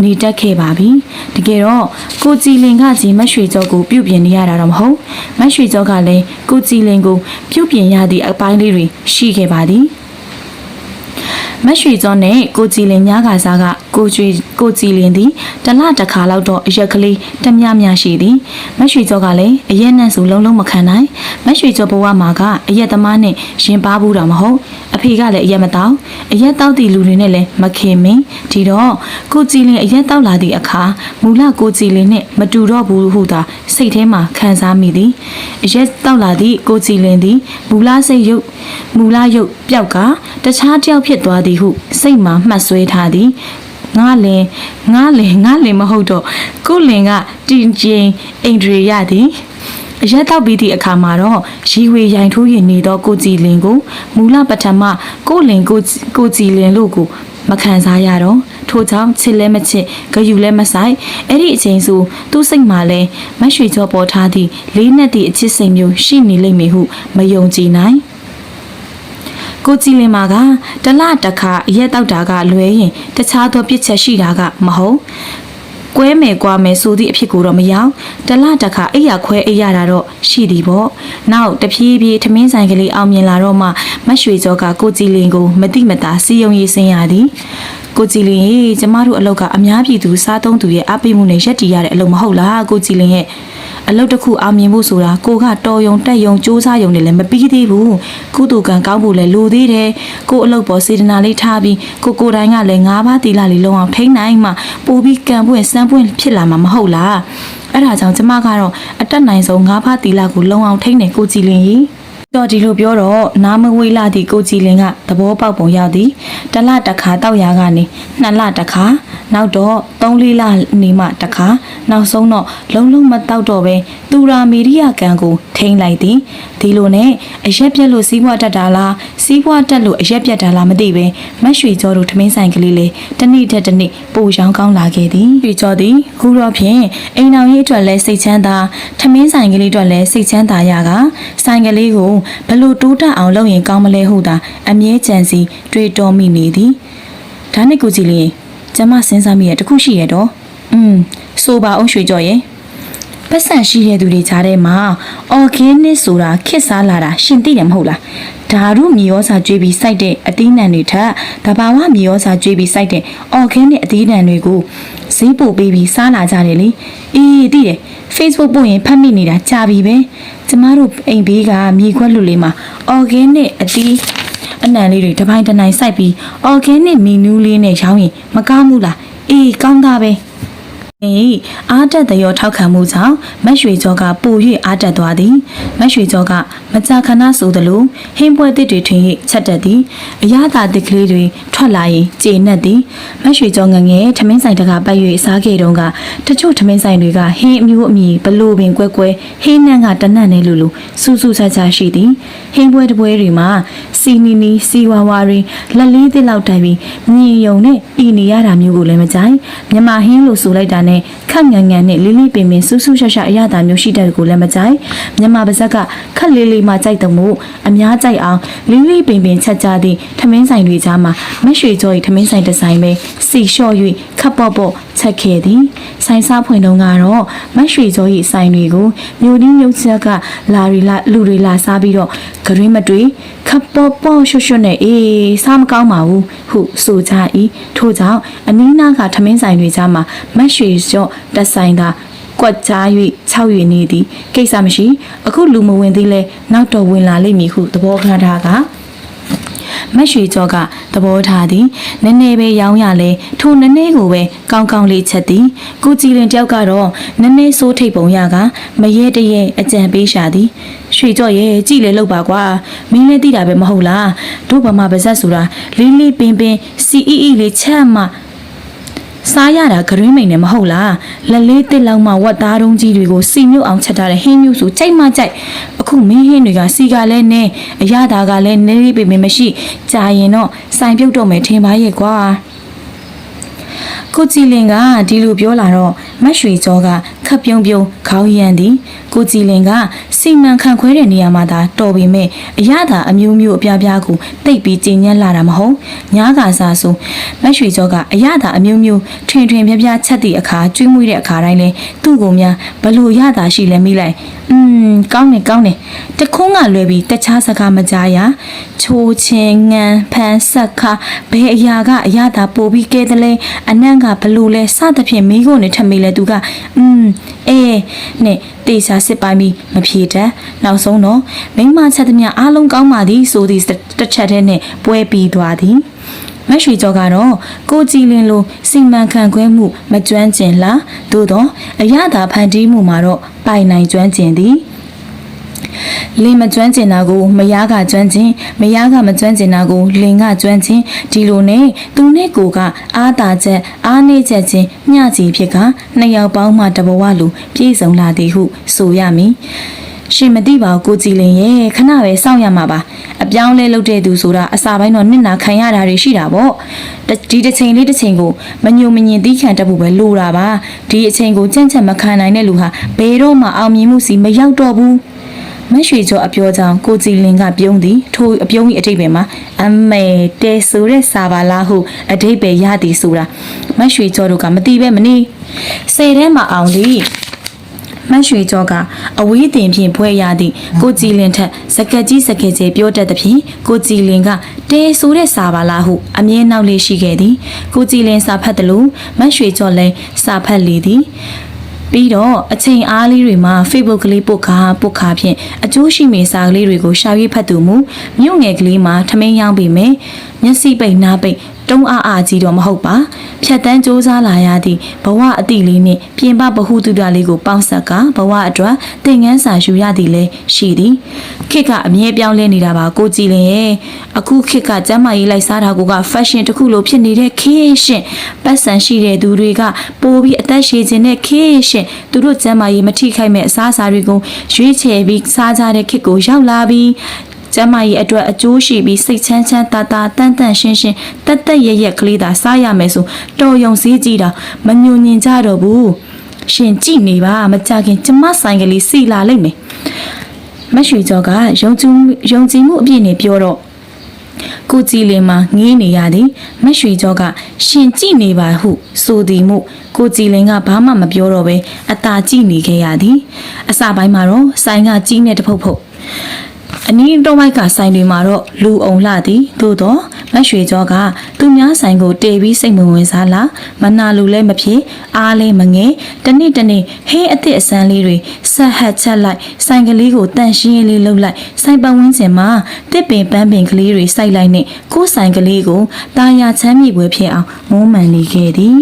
နေတတ်ခဲ့ပါပြီတကယ်တော့ကိုကြည်လင်ကကြီးမရွှေကျော်ကိုပြုတ်ပြင်းနေရတာတော့မဟုတ်မရွှေကျော်ကလည်းကိုကြည်လင်ကိုပြုတ်ပြင်းရသည့်အပိုင်းလေးတွေရှိခဲ့ပါသည်မရွှေကျော်နဲ့ကိုကြည်လင်ညားကစားကကိုကြည်လင်သည်တလတစ်ခါလောက်တော့အရက်ကလေးတမြရှိသည်မရွှေကျော်ကလည်းအရက်နဲ့ဆိုလုံးမခံနိုင်မရွှေကျော်ဘဝမှာကအရက်သမားနဲ့ရှင်ပါဘူးတော့မဟုတ်အဖေကလည်းအရက်မတောက်အရက်တောက်သည့်လူတွေနဲ့လည်းမခင်မင်းဒီတော့ကိုကြည်လင်အရက်တောက်လာသည့်အခါမူလကိုကြည်လင်နဲ့မတူတော့ဘူးဟုသာစိတ်ထဲမှာခံစားမိသည်အရက်တောက်လာသည့်ကိုကြည်လင်သည်မူလရုပ်ပျောက်ကတခြားတယောက်ဖြစ်သွားသည်ဟုစိတ်မှာမှတ်ဆွဲထားသည်ငါလင်မဟုတ်တော့ကိုလင်ကတင်ကျင်းအိန္ဒြေရသည်အရက်တောက်ပြီးသည့်အခါမှာတော့ရီဝေရိုင်ထိုးရင်နေသောကိုကြည်လင်ကိုမူလပထမကိုလင်ကိုကြည်လင်လို့ကိုမခံစားရတော့ထို့ကြောင့်ချစ်လဲမချစ်ဂယူလဲမဆိုင်အဲ့ဒီအချိန်ဆိုသူ့စိတ်မှာလဲမရွှေကျော်ပေါ်ထားသည့်လေးနဲ့သည့်အချစ်စိတ်မျိုးရှိနေလိမ့်မည်ဟုမယုံကြည်နိုင်ကိုကြည်လင်မာကတလတစ်ခါအရက်တောက်တာကလွဲရင်တခြားသောပြစ်ချက်ရှိတာကမဟုတ်ကွဲမယ်ကွာမယ်ဆိုသည့်အဖြစ်ကိုတော့မရောက်တလတစ်ခါအိယာခွဲအိယာတာတော့ရှိသည်ပေါ့နောက်တဖြည်းဖြည်းထမင်းဆိုင်ကလေးအောင်မြင်လာတော့မှမရွှေကျော်ကကိုကြည်လင်ကိုမတိမတာစီယုံရေးဆင်းရသည်ကိုကြည်လင်ရေကျမတို့အလုပ်ကအများပြည်သူစားသုံးသူရဲ့အပိမှုနဲ့ရက်တီရတဲ့အလုပ်မဟုတ်လားကိုကြည်လင်ရဲ့အလုပ်တစ်ခုအောင်မြင်ဖို့ဆိုတာကိုကတော်ယုံတက်ယုံစူးစမ်းယုံနဲ့လည်းမပြီးသေးဘူးကုသိုလ်ကံကောင်းဖို့လည်းလိုသေးတယ်ကိုအလုပ်ပေါ်စေတနာလေးထားပြီးကိုတိုင်းကလည်း၅ပါးသီလလေးလုံးအောင်ထိန်းနိုင်မှပို့ပြီးကံပွင့်စမ်းပွင့်ဖြစ်လာမှာမဟုတ်လားအဲ့ဒါကြောင့်ကျမကတော့အတက်နိုင်ဆုံး၅ပါးသီလကိုလုံးအောင်ထိန်းနေကိုကြည်လင်ကြီးတော့ဒီလိုပြောတော့နာမဝေးလာသည့်ကိုကြည်လင်ကသဘောပေါက်ပုံရောက်သည်တလတစ်ခါတောက်ရကနေ2လတစ်ခါနောက်တော့3-4လနေမှတစ်ခါနောက်ဆုံးတော့လုံးမတောက်တော့ပဲသူရာမီရိယကံကိုထိန်းလိုက်သည်ဒီလိုနဲ့အရက်ပြက်လို့စီးပွားတက်တာလားစီးပွားတက်လို့အရက်ပြက်တာလားမသိပဲမရွှေကျော်တို့ထမင်းဆိုင်ကလေးလေးတနေ့ထက်တနေ့ပိုရောင်းကောင်းလာခဲ့သည်ရွှေကျော်သည်ခုတော့ဖြင့်အိမ်တော်ရေးအတွက်လဲစိတ်ချမ်းသာထမင်းဆိုင်ကလေးအတွက်လဲစိတ်ချမ်းသာရကဆိုင်ကလေးကိုဘလို့တိုးတက်အောင်လုပ်ရင်ကောင်းမလဲဟုသာအမြဲကြံစီတွေးတောမိနေသည်ဒါနဲ့ကိုကြည်လင်ကျမစဉ်းစားမိရတခုရှိရတော့ဆိုပါအောင်ရွှေကျော်ရဲ့ဘ ပတ်စံရှိတဲ့သူတွေကြားထဲမှာ organic ဆိုတာခစ်စားလာတာရှင်သိတယ်မဟုတ်လားဓာတုမြေဩဇာကျွေးပြီးစိုက်တဲ့အသီးနှံတွေထက်တဘာဝမြေဩဇာကျွေးပြီးစိုက်တဲ့ organic အသီးနှံတွေကိုဈေးပို့ပေးပြီးစားလာကြတယ်လေအေးသိတယ် Facebook ပို့ရင်ဖတ်မိနေတာကြာပြီပဲကျမတို့အိမ်ဘေးကမြေခွက်လွတ်လေးမှာ organic အသီးအနှံလေးတွေတစ်ပိုင်းတစ်နိုင်စိုက်ပြီး organic menu လေးနဲ့ရောင်းရင်မကောင်းဘူးလားအေးကောင်းတာပဲအားတက်သရောထောက်ခံမှုကြောင့်မက်ရွှေကျော်ကပို၍အားတက်သွားသည်မက်ရွှေကျော်ကမကြာခဏဆိုသလိုဟင်းပွဲတစ်တွေထွင်၍ချက်တက်သည်အရသာတစ်ကလေးတွေထွက်လာရင်ကျေနပ်သည်မက်ရွှေကျော်ငငယ်ထမင်းဆိုင်တကပတ်၍စားခဲ့တုန်းကတချို့ထမင်းဆိုင်တွေကဟင်းအမျိုးအမည်ဘလို့ပင်ကွဲကွဲဟင်းနှံ့ကတနတ်နေလို့စူးစူးဆာဆာရှိသည်ဟင်းပွဲတစ်ပွဲတွေမှာစီနီနီစီဝါဝါတွေလက်လေးသစ်လောက်တိုင်ပြီးမြင်ယုံနဲ့ဤနေရတာမျိုးကိုလည်းမကြိုက်မြန်မာဟင်းလို့ဆိုလိုက်တာနဲ့ခက်ငန်ငန်နဲ့လေးလေးပင်ပင်ဆူးဆူးရှာရှာအရသာမျိုးရှိတဲ့ကိုလည်းမကြိုက်မြန်မာပါဇက်ကခက်လေးလေးမှကြိုက်တဲ့မို့အများကြိုက်အောင်လေးလေးပင်ပင်ချက်ကြသည့်ထမင်းဆိုင်တွေကြားမှာမက်ရွှေကျော်၏ထမင်းဆိုင်တစ်ဆိုင်ပဲစီလျှော့၍ခပ်ပေါ့ပေါ့ချက်ခဲ့သည်ဆိုင်စားဖွင့်တုန်းကတော့မက်ရွှေကျော်၏ဆိုင်တွေကိုမြို့ရင်းမြို့ချက်ကလူတွေလာစားပြီးတော့ဂရင်းမတွေခပ်ပေါ့ပေါ့ရွှွတ်ရွှွတ်နဲ့အေးစားမကောင်းပါဘူးဟုဆိုကြ၏ထို့ကြောင့်အနီးနားကထမင်းဆိုင်တွေကြားမှာမက်ရွှေကျော်တက်ဆိုင်သာကွက်ကြား၍6၍နေသည်ကိစ္စမရှိအခုလူမဝင်သေးလဲနောက်တော့ဝင်လာလိမ့်မည်ဟုသဘောခဏထားကမက်ရွှေကျော်ကသဘောထားသည်နည်းနည်းပဲရောင်းရလဲထိုနည်းနည်းကိုပဲကောင်းကောင်းလေးချက်သည်ကိုကြည်လင်တယောက်ကတော့နည်းနည်းစိုးထိပ်ပုံရကမရဲတရဲအကြံပေးရှာသည်ရွှေကျော်ရဲ့ကြည်လေလောက်ပါကွာမင်းလည်းသိတာပဲမဟုတ်လားတို့ဗမာပါဇက်ဆိုတာလေးလေးပင်ပင်စီအီအီလေးချက်မှစားရတာဂရင်းမိန်နဲ့မဟုတ်လားလက်လေးတစ်လောက်မှဝတ်သားတုံးကြီးတွေကိုစီမြုပ်အောင်ချက်ထားတဲ့ဟင်းမျိုးဆိုကြိုက်မှကြိုက်အခုမင်းဟင်းတွေကစီကလည်းနဲ့အရသာကလည်းနည်းလေးပေမရှိကြာရင်တော့ဆိုင်ပြုတ်တော့မယ်ထင်ပါရဲ့ကွာကိုကြည်လင်ကဒီလိုပြောလာတော့မက်ရွှေကျော်ကခပ်ပြုံးပြုံးခေါင်းရမ်းသည်ကိုကြည်လင်ကစီမံခန့်ခွဲတဲ့နေရာမှာသာတော်ပေမဲ့အရသာအမျိုးမျိုးအပြားပြားကိုတိတ်ပြီးကျဉ်ညက်လာတာမဟုတ်ညားကစားဆိုမက်ရွှေကျော်ကအရသာအမျိုးမျိုးထွင်ထွင်ပြပြချက်သည့်အခါကျွေးမွေးတဲ့အခါတိုင်းလဲသူ့ကိုများဘလို့ရသာရှိလဲမိလိုက်ကောင်းတယ်တခုံးကလွယ်ပြီးတခြားစကားမကြားရချိုးချင်းငံဖန်ဆက်ခါဘယ်အရာကအရသာပို့ပြီးကဲတယ်လဲအနံ့ကဘလို့လဲစသဖြင့်မိကိုနဲ့ထမိလဲသူကနဲ့တေချာစစ်ပိုင်းပြီးမဖြေတတ်နောက်ဆုံးတော့မိမချက်သမျှအားလုံးကောင်းပါသည်ဆိုသည်တစ်ချက်တည်းနဲ့ပွဲပြီးသွားသည်မက်ရွှေကျော်ကတော့ကိုကြည်လင်လိုစီမံခန့်ခွဲမှုမကျွမ်းကျင်လားသို့တော့အရသာဖန်တီးမှုမှာတော့ပိုင်နိုင်ကျွမ်းကျင်သည်လင်းမကျွမ်းကျင်တာကိုမယားကကျွမ်းကျင်မယားကမကျွမ်းကျင်တာကိုလင်းကကျွမ်းကျင်ဒီလိုနဲ့သူနဲ့ကိုကအားတာချက်အားနေချက်ချင်းမျှကြီးဖြစ်ကနှစ်ယောက်ပေါင်းမှတဘဝလိုပြည့်စုံလာသည်ဟုဆိုရမည်ရှင်မသိပါဘူးကိုကြည်လင်ရဲ့ခဏပဲစောင့်ရမှာပါအပြောင်းလဲလုပ်တဲ့သူဆိုတာအစာပိုင်းတော့နစ်နာခံရတာတွေရှိတာပေါ့ဒီတစ်ချိန်လေးတစ်ချိန်ကိုမညိုမညင်သီးခံတတ်ဖို့ပဲလိုတာပါဒီအချိန်ကိုကြန့်ချက်မခံနိုင်တဲ့လူဟာဘယ်တော့မှအောင်မြင်မှုစီမရောက်တော့ဘူးမက်ရွှေကျော်အပြောကြောင့်ကိုကြည်လင်ကပြုံးသည်ထိုအပြုံး၏အထိပ္ပယ်မှာအမေတဲဆိုတဲ့စာပါလားဟုအထိပ္ပယ်ရသည်ဆိုတာမက်ရွှေကျော်တို့ကမသိပဲမနေ10ထဲမှာအောင်သည်မက်ရွှေကျော်ကအဝေးတင်ဖြင့်ဖွဲရသည့်ကိုကြည်လင်ထက်စကက်ကြီးစကက်ကျဲပြောတတ်သဖြင့်ကိုကြည်လင်ကတဲဆိုတဲ့စာပါလားဟုအမြဲနောက်လေးရှိခဲ့သည်ကိုကြည်လင်စာဖတ်တယ်လို့မက်ရွှေကျော်လည်းစာဖတ်လေသည်ပြီးတော့အချိန်အားလေးတွေမှာ Facebook ကလေးပုတ်ခါဖြင့်အကျိုးရှိမေစာကလေးတွေကိုရှာရွေးဖတ်သူမူမြို့ငယ်ကလေးမှာထမင်းရောင်းပြီးမယ်မျက်စိပိတ်နားပိတ်တုံးအားကြီးတော့မဟုတ်ပါဖြတ်တန်းစူးစမ်းလာရသည့်ဘဝအတိလေးနဲ့ပြင်ပဗဟုသုတလေးကိုပေါင်းဆက်ကဘဝအတွက်သင်ခန်းစာယူရသည်လည်းရှိသည်ခေတ်ကအမြဲပြောင်းလဲနေတာပါကိုကြည်လင်ရဲ့အခုခေတ်ကကျမ်းမာရေးလိုက်စားတာက fashion တစ်ခုလိုဖြစ်နေတဲ့ခေတ်ရှင်ပတ်စံရှိတဲ့သူတွေကပိုပြီးအသက်ရှည်ခြင်းနဲ့ခေတ်ရှင်သူတို့ကျမ်းမာရေးမထိခိုက်မဲ့အစားအစာတွေကိုရွေးချယ်ပြီးစားကြတဲ့ခေတ်ကိုရောက်လာပြီးကျမကြီးအတွက်အကျိုးရှိပြီးစိတ်ချမ်းချမ်းသာသာတန်တန်ရှင်းရှင်းတက်တက်ရရကလေးသာစားရမယ်ဆိုတော်ယုံစည်းကြည့်တာမညွန်ညင်ကြတော့ဘူးရှင်ကြည့်နေပါမကြခင်ကျမဆိုင်ကလေးစီလာလိမ့်မယ်မက်ရွှေကျော်ကယုံကြည်မှုအပြည့်နဲ့ပြောတော့ ကိုကြည်လင်မှာငေးနေရသည်မက်ရွှေကျော်ကရှင်ကြည့်နေပါဟုဆိုသည်မှုကိုကြည်လင်ကဘာမှမပြောတော့ပဲအသာကြည့်နေခဲ့ရသည်အစပိုင်းမှာတော့ဆိုင်ကကြီးနဲ့တဖုတ်ဖုတ်အနီးတော့မိုက်ကဆိုင်တွေမှာတော့လူအောင်လှသည်သို့တော့မက်ရွှေကျော်ကသူများဆိုင်ကိုတေပြီးစိတ်မဝင်စားလားမနာလူလဲမဖြစ်အားလဲမငဲတနေ့ဟင်းအသစ်အစမ်းလေးတွေဆက်ဟတ်ချက်လိုက်ဆိုင်ကလေးကိုတန့်ရှင်းလေးလှုပ်လိုက်ဆိုင်ပဝန်းကျင်မှာတစ်ပင်ပန်းပင်ကလေးတွေစိုက်လိုက်နဲ့ကိုယ်ဆိုင်ကလေးကိုတာယာချမ်းမြေပွဲဖြစ်အောင်မုန်းမှန်နေခဲ့သည်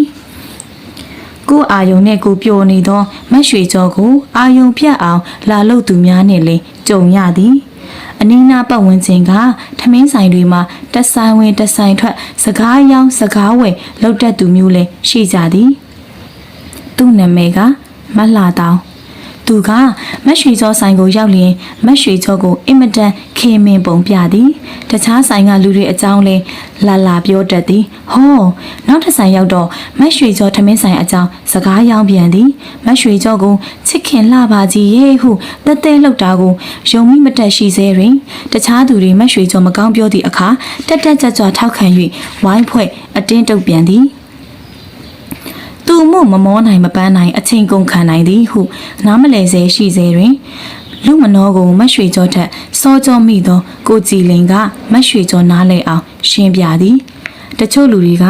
ကိုအာယုံနဲ့ကိုပျော်နေသောမက်ရွှေကျော်ကိုအာယုံပြတ်အောင်လာလို့သူများနဲ့လေကြုံရသည်အနီးနားပတ်ဝန်းကျင်ကထမင်းဆိုင်တွေမှာတက်ဆိုင်ဝင်တက်ဆိုင်ထွက်စကားရောင်းစကားဝယ်လောက်တတ်သူမျိုးလည်းရှိကြသည်သူ့နာမည်ကမလှတောင်သူကမက်ရွှေကျော်ဆိုင်ကိုရောက်လျင်မက်ရွှေကျော်ကိုအင်မတန်ခေမင်ပုံပြသည်တခြားဆိုင်ကလူတွေအကြောင်းလဲလာပြောတတ်သည်ဟောနောက်တစ်ဆိုင်ရောက်တော့မက်ရွှေကျော်ထမင်းဆိုင်အကြောင်းစကားရောင်းပြန်သည်မက်ရွှေကျော်ကိုချစ်ခင်လှပါကြီးရဲ့ဟုတက်တဲလှုပ်တာကိုယုံမိမတက်ရှိစေတွင်တခြားသူတွေမက်ရွှေကျော်မကောင်းပြောသည့်အခါတက်ကြွထောက်ခံ၍ဝိုင်းဖွဲ့အတင်းတုပ်ပြန်သည်သူ့မို့မမောနိုင်မပန်းနိုင်အချိန်ကုန်ခံနိုင်သည်ဟုနားမလဲစေရှိစေတွင်လူမနောကိုမက်ရွှေကျော်ထက်စောကြောမိသောကိုကြည်လင်ကမက်ရွှေကျော်နားလဲအောင်ရှင်းပြသည်တချို့လူတွေက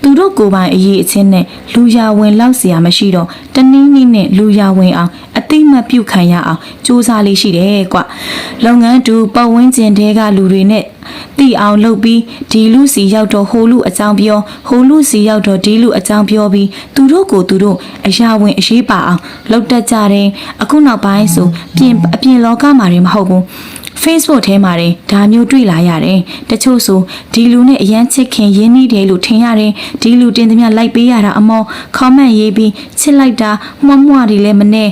သူတို့ကိုယ်ပိုင်အရေးအချင်းနဲ့လူရဝင်လောက်เสียမရှိတော့တနည်းနည်းနဲ့လူရဝင်အောင်အတိမတ်ပြုတ်ခံရအောင်စူးစမ်းလေးရှိတယ်ကွလုပ်ငန်းတူပတ်ဝန်းကျင်တဲကလူတွေနဲ့တီအောင်လုပ်ပြီးဒီလူစီရောက်တော့ဟိုလူအကြောင်းပြောဟိုလူစီရောက်တော့ဒီလူအကြောင်းပြောပြီးသူတို့ကိုသူတို့အရာဝင်အရေးပါအောင်လုပ်တတ်ကြတယ်အခုနောက်ပိုင်းဆိုအပြင်လောကမှာတွေမဟုတ်ဘူးFacebook ထဲမှာတယ်ဒါမျိုးတွေ့လာရတယ်တချို့ဆိုဒီလူနဲ့အရန်ချစ်ခင်ရင်းနှီးတယ်လို့ထင်ရတယ်ဒီလူတင်သမျှလိုက်ပေးရတာအမော comment ရေးပြီးချစ်လိုက်တာမွှတွေလည်းမနဲ့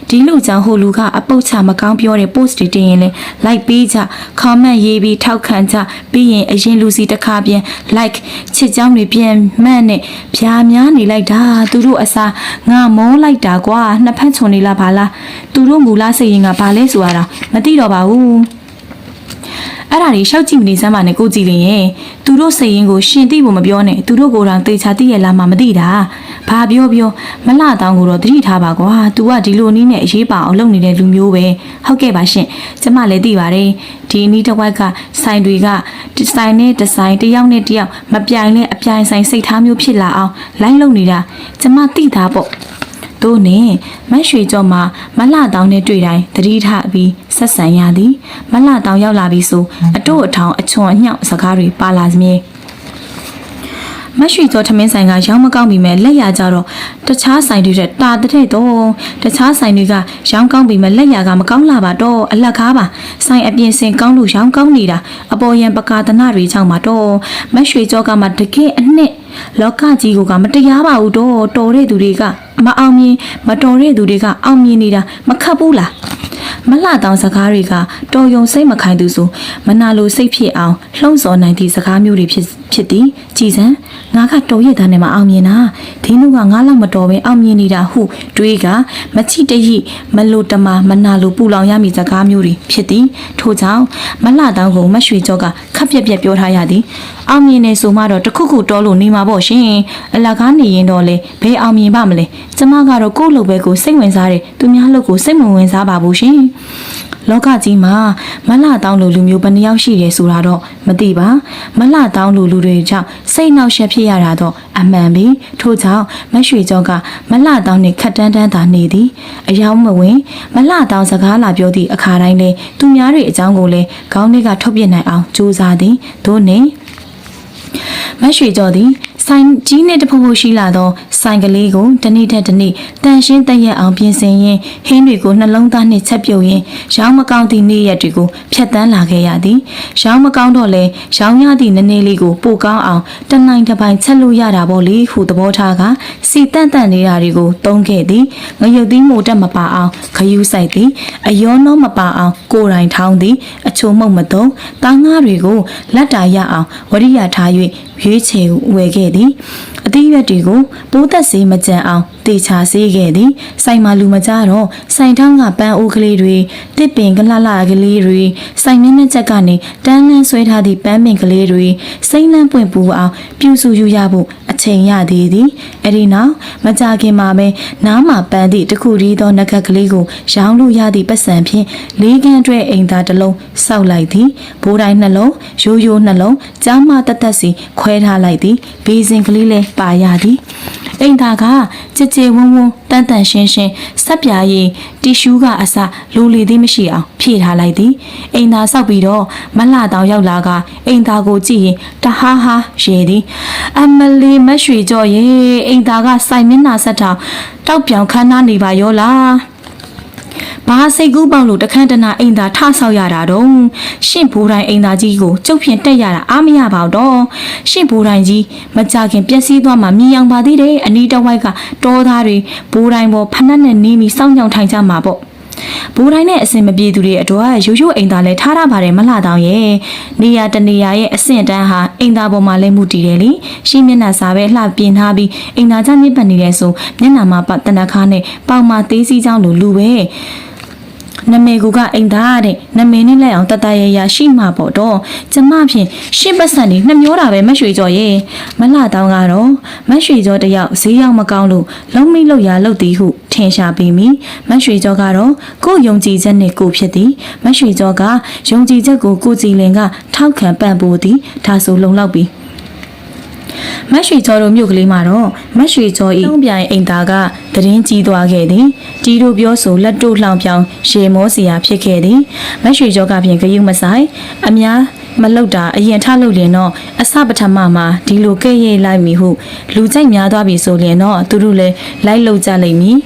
ဒီလူကြောင့်ဟိုလူကအပုတ်ချမကောင်းပြောတဲ့ post တွေတင်ရင်လဲ like ပေးကြ comment ရေးပြီးထောက်ခံကြပြီးရင်အရင်လူစီတစ်ခါပြန် like ချစ်ကြောင်းတွေပြန်မှတ်နဲ့ဖြာများနေလိုက်တာသူတို့အစားငါမောလိုက်တာကွာနှစ်ဖက်ချုံနေလားဘာလားသူတို့မူလားစိတ်ရင်ကဘာလဲဆိုရတာမသိတော့ပါဘူးအဲ့ဒါတွေရှောက်ကြည့်မနေစမ်းပါနဲ့ကိုကြည်လင်ရဲ့သူတို့စိတ်ရင်းကိုရှင်သိဖို့မပြောနဲ့သူတို့ကိုယ်တိုင်သေချာသိရလားမှမသိတာဘာပြောမလှတောင်းကိုတော့သတိထားပါကွာ तू ကဒီလိုနည်းနဲ့အရေးပါအောင်လုပ်နေတဲ့လူမျိုးပဲဟုတ်ကဲ့ပါရှင်ကျမလည်းသိပါတယ်ဒီနီးတစ်ဝက်ကဆိုင်တွေကဒီဆိုင်နဲ့ဒီဆိုင်တယောက်နဲ့တယောက်မပြိုင်နဲ့အပြိုင်ဆိုင်စိတ်ထားမျိုးဖြစ်လာအောင်လိုက်လုပ်နေတာကျမသိတာပေါ့တို့နဲ့မက်ရွှေကျော်မှာမလှတောင်းနဲ့တွေ့တိုင်းသတိထားပြီးဆက်ဆံရသည်မလှတောင်းရောက်လာပြီဆိုအတို့အထောင်အချွန်အညောက်စကားတွေပါလာစမြဲမက်ရွှေကျော်ထမင်းဆိုင်ကရောင်းမကောင်းပြီမဲ့လက်ရကြတော့တခြားဆိုင်တွေတဲ့တာတဲ့တော့တခြားဆိုင်တွေကရောင်းကောင်းပြီမဲ့လက်ရကမကောင်းလာပါတော့အလက်ကားပါဆိုင်အပြင်စင်ကောင်းလို့ရောင်းကောင်းနေတာအပေါ်ရန်ပကာသနာတွေကြောင့်ပါတော့မက်ရွှေကျော်ကမှတကယ်အနှစ်လောကကြီးကမတရားပါဘူးတော့တော်တဲ့သူတွေကမအောင်မြင်မတော်တဲ့သူတွေကအောင်မြင်နေတာမခတ်ဘူးလားမလှတောင်စကားတွေကတော်ယုံစိတ်မခိုင်သူဆိုမနာလိုစိတ်ဖြစ်အောင်လှုံ့ဆော်နိုင်သည့်စကားမျိုးတွေဖြစ်သည်ကြည်စံငါကတော်ရည်သားနဲ့မအောင်မြင်တာဒီလူကငါလောက်မတော်ပဲအောင်မြင်နေတာဟုတွေးကမချိတရိမလိုတမမနာလိုပူလောင်ရမည်စကားမျိုးတွေဖြစ်သည်ထို့ကြောင့်မလှတောင်ကိုမရွှေကျော်ကခပ်ပြက်ပြောထားရသည်အောင်မြင်နေဆိုမှတော့တခုခုတော်လို့နေမှာပေါ့ရှင်အလကားနေရင်တော့လေဘယ်အောင်မြင်ပါမလဲကျမကတော့ကိုယ့်လုပ်ပဲကိုစိတ်ဝင်စားတယ်သူများလုပ်ကိုစိတ်မဝင်စားပါဘူးရှင်လောကကြီးမှာမလှတောင်းလိုလူမျိုးဘယ်နှယောက်ရှိတယ်ဆိုတာတော့မသိပါမလှတောင်းလိုလူတွေကြောင့်စိတ်နှောက်ယှက်ဖြစ်ရတာတော့အမှန်ပဲထို့ကြောင့်မရွှေကျော်ကမလှတောင်းနဲ့ခက်တန်းသာနေသည်အယောင်မဝင်မလှတောင်းစကားလာပြောသည့်အခါတိုင်းလဲသူများတွေအကြောင်းကိုလဲခေါင်းထဲကထုတ်ပြနိုင်အောင်ကြိုးစားသည်သို့နဲ့မရွှေကျော်သည်ဆိုင်ကြီးနဲ့တဖုံဖုံရှိလာသောဆိုင်ကလေးကိုတနေ့ထက်တနေ့တန်ရှင်းတရက်အောင်ပြင်ဆင်ရင်းဟင်းတွေကိုနှလုံးသားနှင့်ချက်ပြုတ်ရင်းရောင်းမကောင်းသည့်နေ့ရက်တွေကိုဖြတ်တန်းလာခဲ့ရသည်ရောင်းမကောင်းတော့လဲရောင်းရသည့်နည်းနည်းလေးကိုပိုကောင်းအောင်တနိုင်တစ်ပိုင်းချက်လို့ရတာပေါ့လေဟုသဘောထားကစီတန့်နေတာတွေကိုသုံးခဲ့သည်ငရုတ်သီးမိုတက်မပါအောင်ခယူးဆိုင်သည်အယောနှောမပါအောင်ကိုယ်တိုင်ထောင်းသည်အချိုမှုတ်မသုံးသားငါးတွေကိုလက်တာရအောင်ဝရိယထား၍ရွေးချယ်ဝယ်ခဲ့သည်အ အသီးရွက်တွေကိုပိုးသက်စေးမကြံအောင်တေချာစေးခဲ့သည်ဆိုင်မှာလူမကြတော့ဆိုင်ထောင်းကပန်းအိုးကလေးတွေတစ်ပင်ကလှလှကလေးတွေဆိုင်မျက်နှာချက်ကနေတန်းလန်းဆွဲထားသည့်ပန်းပင်ကလေးတွေစိမ့်လန်းပွင့်ပူအောင်ပြူစုယူရဖို့အချိန်ရသေးသည်အဲ့ဒီနောက်မကြခင်မှာပဲနားမှာပန်းသည့်တခုတည်းသောနဂတ်ကလေးကိုရောင်းလို့ရသည့်ပတ်စံဖြင့်လေးကန်းတွဲအိမ်သားတစ်လုံးစောက်လိုက်သည်ဘိုးတိုင်းနှလုံးရိုးရိုးနှလုံးကြားမတက်တက်စီခွဲထားလိုက်သည်ဘေးစင်ကလေးလည်းပါရသည်အိမ်သားကကြည်ကြည်ဝန်းဝန်းတန်တန်ရှင်းရှင်းဆက်ပြားရည်တီရှူးကအစလိုလီသေးမရှိအောင်ဖြည့်ထားလိုက်သည်အိမ်သားဆောက်ပြီးတော့မလှတောင်ရောက်လာကအိမ်သားကိုကြည့်ရင်တဟားဟာရေသည်အမလီမရွှေကြော်ရေအိမ်သားကစိုင်မျက်နှာဆက်ထောင်တောက်ပြောင်ခန်းနာနေပါရောလားဘာစိတ်ကူးပေါက်လို့တခန့်တနာအိမ်သာထဆောက်ရတာတော့ရှင့်ဘိုးတိုင်းအိမ်သာကြီးကိုကျုပ်ဖြင့်တက်ရတာအားမရပါတော့ရှင့်ဘိုးတိုင်းကြီးမကြခင်ပျက်စီးသွားမှမြင်အောင်ပါသေးတယ်အနီးတစ်ဝိုက်ကတောသားတွေဘိုးတိုင်းပေါ်ဖနက်နဲ့နေပြီးစောင့်ကြောင်ထိုင်ကြမှာပေါ့ဘိုးတိုင်းနဲ့အစင်မပြေသူတွေအတွက်ရိုးရိုးအိမ်သာလဲထားရပါတယ်မလှတောင်ရဲ့နေရာတနေရာရဲ့အဆင့်တန်းဟာအိမ်သာပေါ်မှာလဲမှုတည်တယ်လေရှင်းမျက်နှာစာပဲလှပြင်ထားပြီးအိမ်သာချမြင့်ပတ်နေတယ်ဆိုမျက်နှာမှာတနခါနဲ့ပေါင်မှာသေးစီးကြောင်းလိုလူပဲနမေကူကအိမ်သားတဲ့နမေနဲ့လိုက်အောင်တတရရရှိမှာပေါ့တော့ကျမဖြင့်ရှင်းပတ်စံနေနှမျောတာပဲမရွှေကြော်ရဲ့မလှတောင်းကတော့မရွှေကြော်တယောက်ဈေးရောက်မကောင်းလို့လုံးမိလို့ရလို့သည်ဟုထင်ရှားပြီးမိမရွှေကြော်ကတော့ကိုယုံကြည်ချက်နဲ့ကိုဖြစ်သည်မရွှေကြော်ကယုံကြည်ချက်ကိုကိုကြည်လင်ကထောက်ခံပံ့ပိုးသည်ဒါဆိုလုံလောက်ပြီမရွှေကျော်တို့မြို့ကလေးမှာတော့မရွှေကျော်ဤတုံးပြိုင်အိမ်သားကတရင်ကြီးသွားခဲ့သည်တီတို့ပြောဆိုလက်တို့လှောင်ပြောင်ရေမောစရာဖြစ်ခဲ့သည်မရွှေကျော်ကပြင်ဂယုမဆိုင်အများမလောက်တာအရင်ထလုပ်ရင်တော့အစပထမမှာဒီလိုကဲ့ရဲ့လိုက်မိဟုလူကြိုက်များသွားပြီဆိုရင်တော့သူတို့လည်းလိုက်လုပ်ကြလိမ့်မည်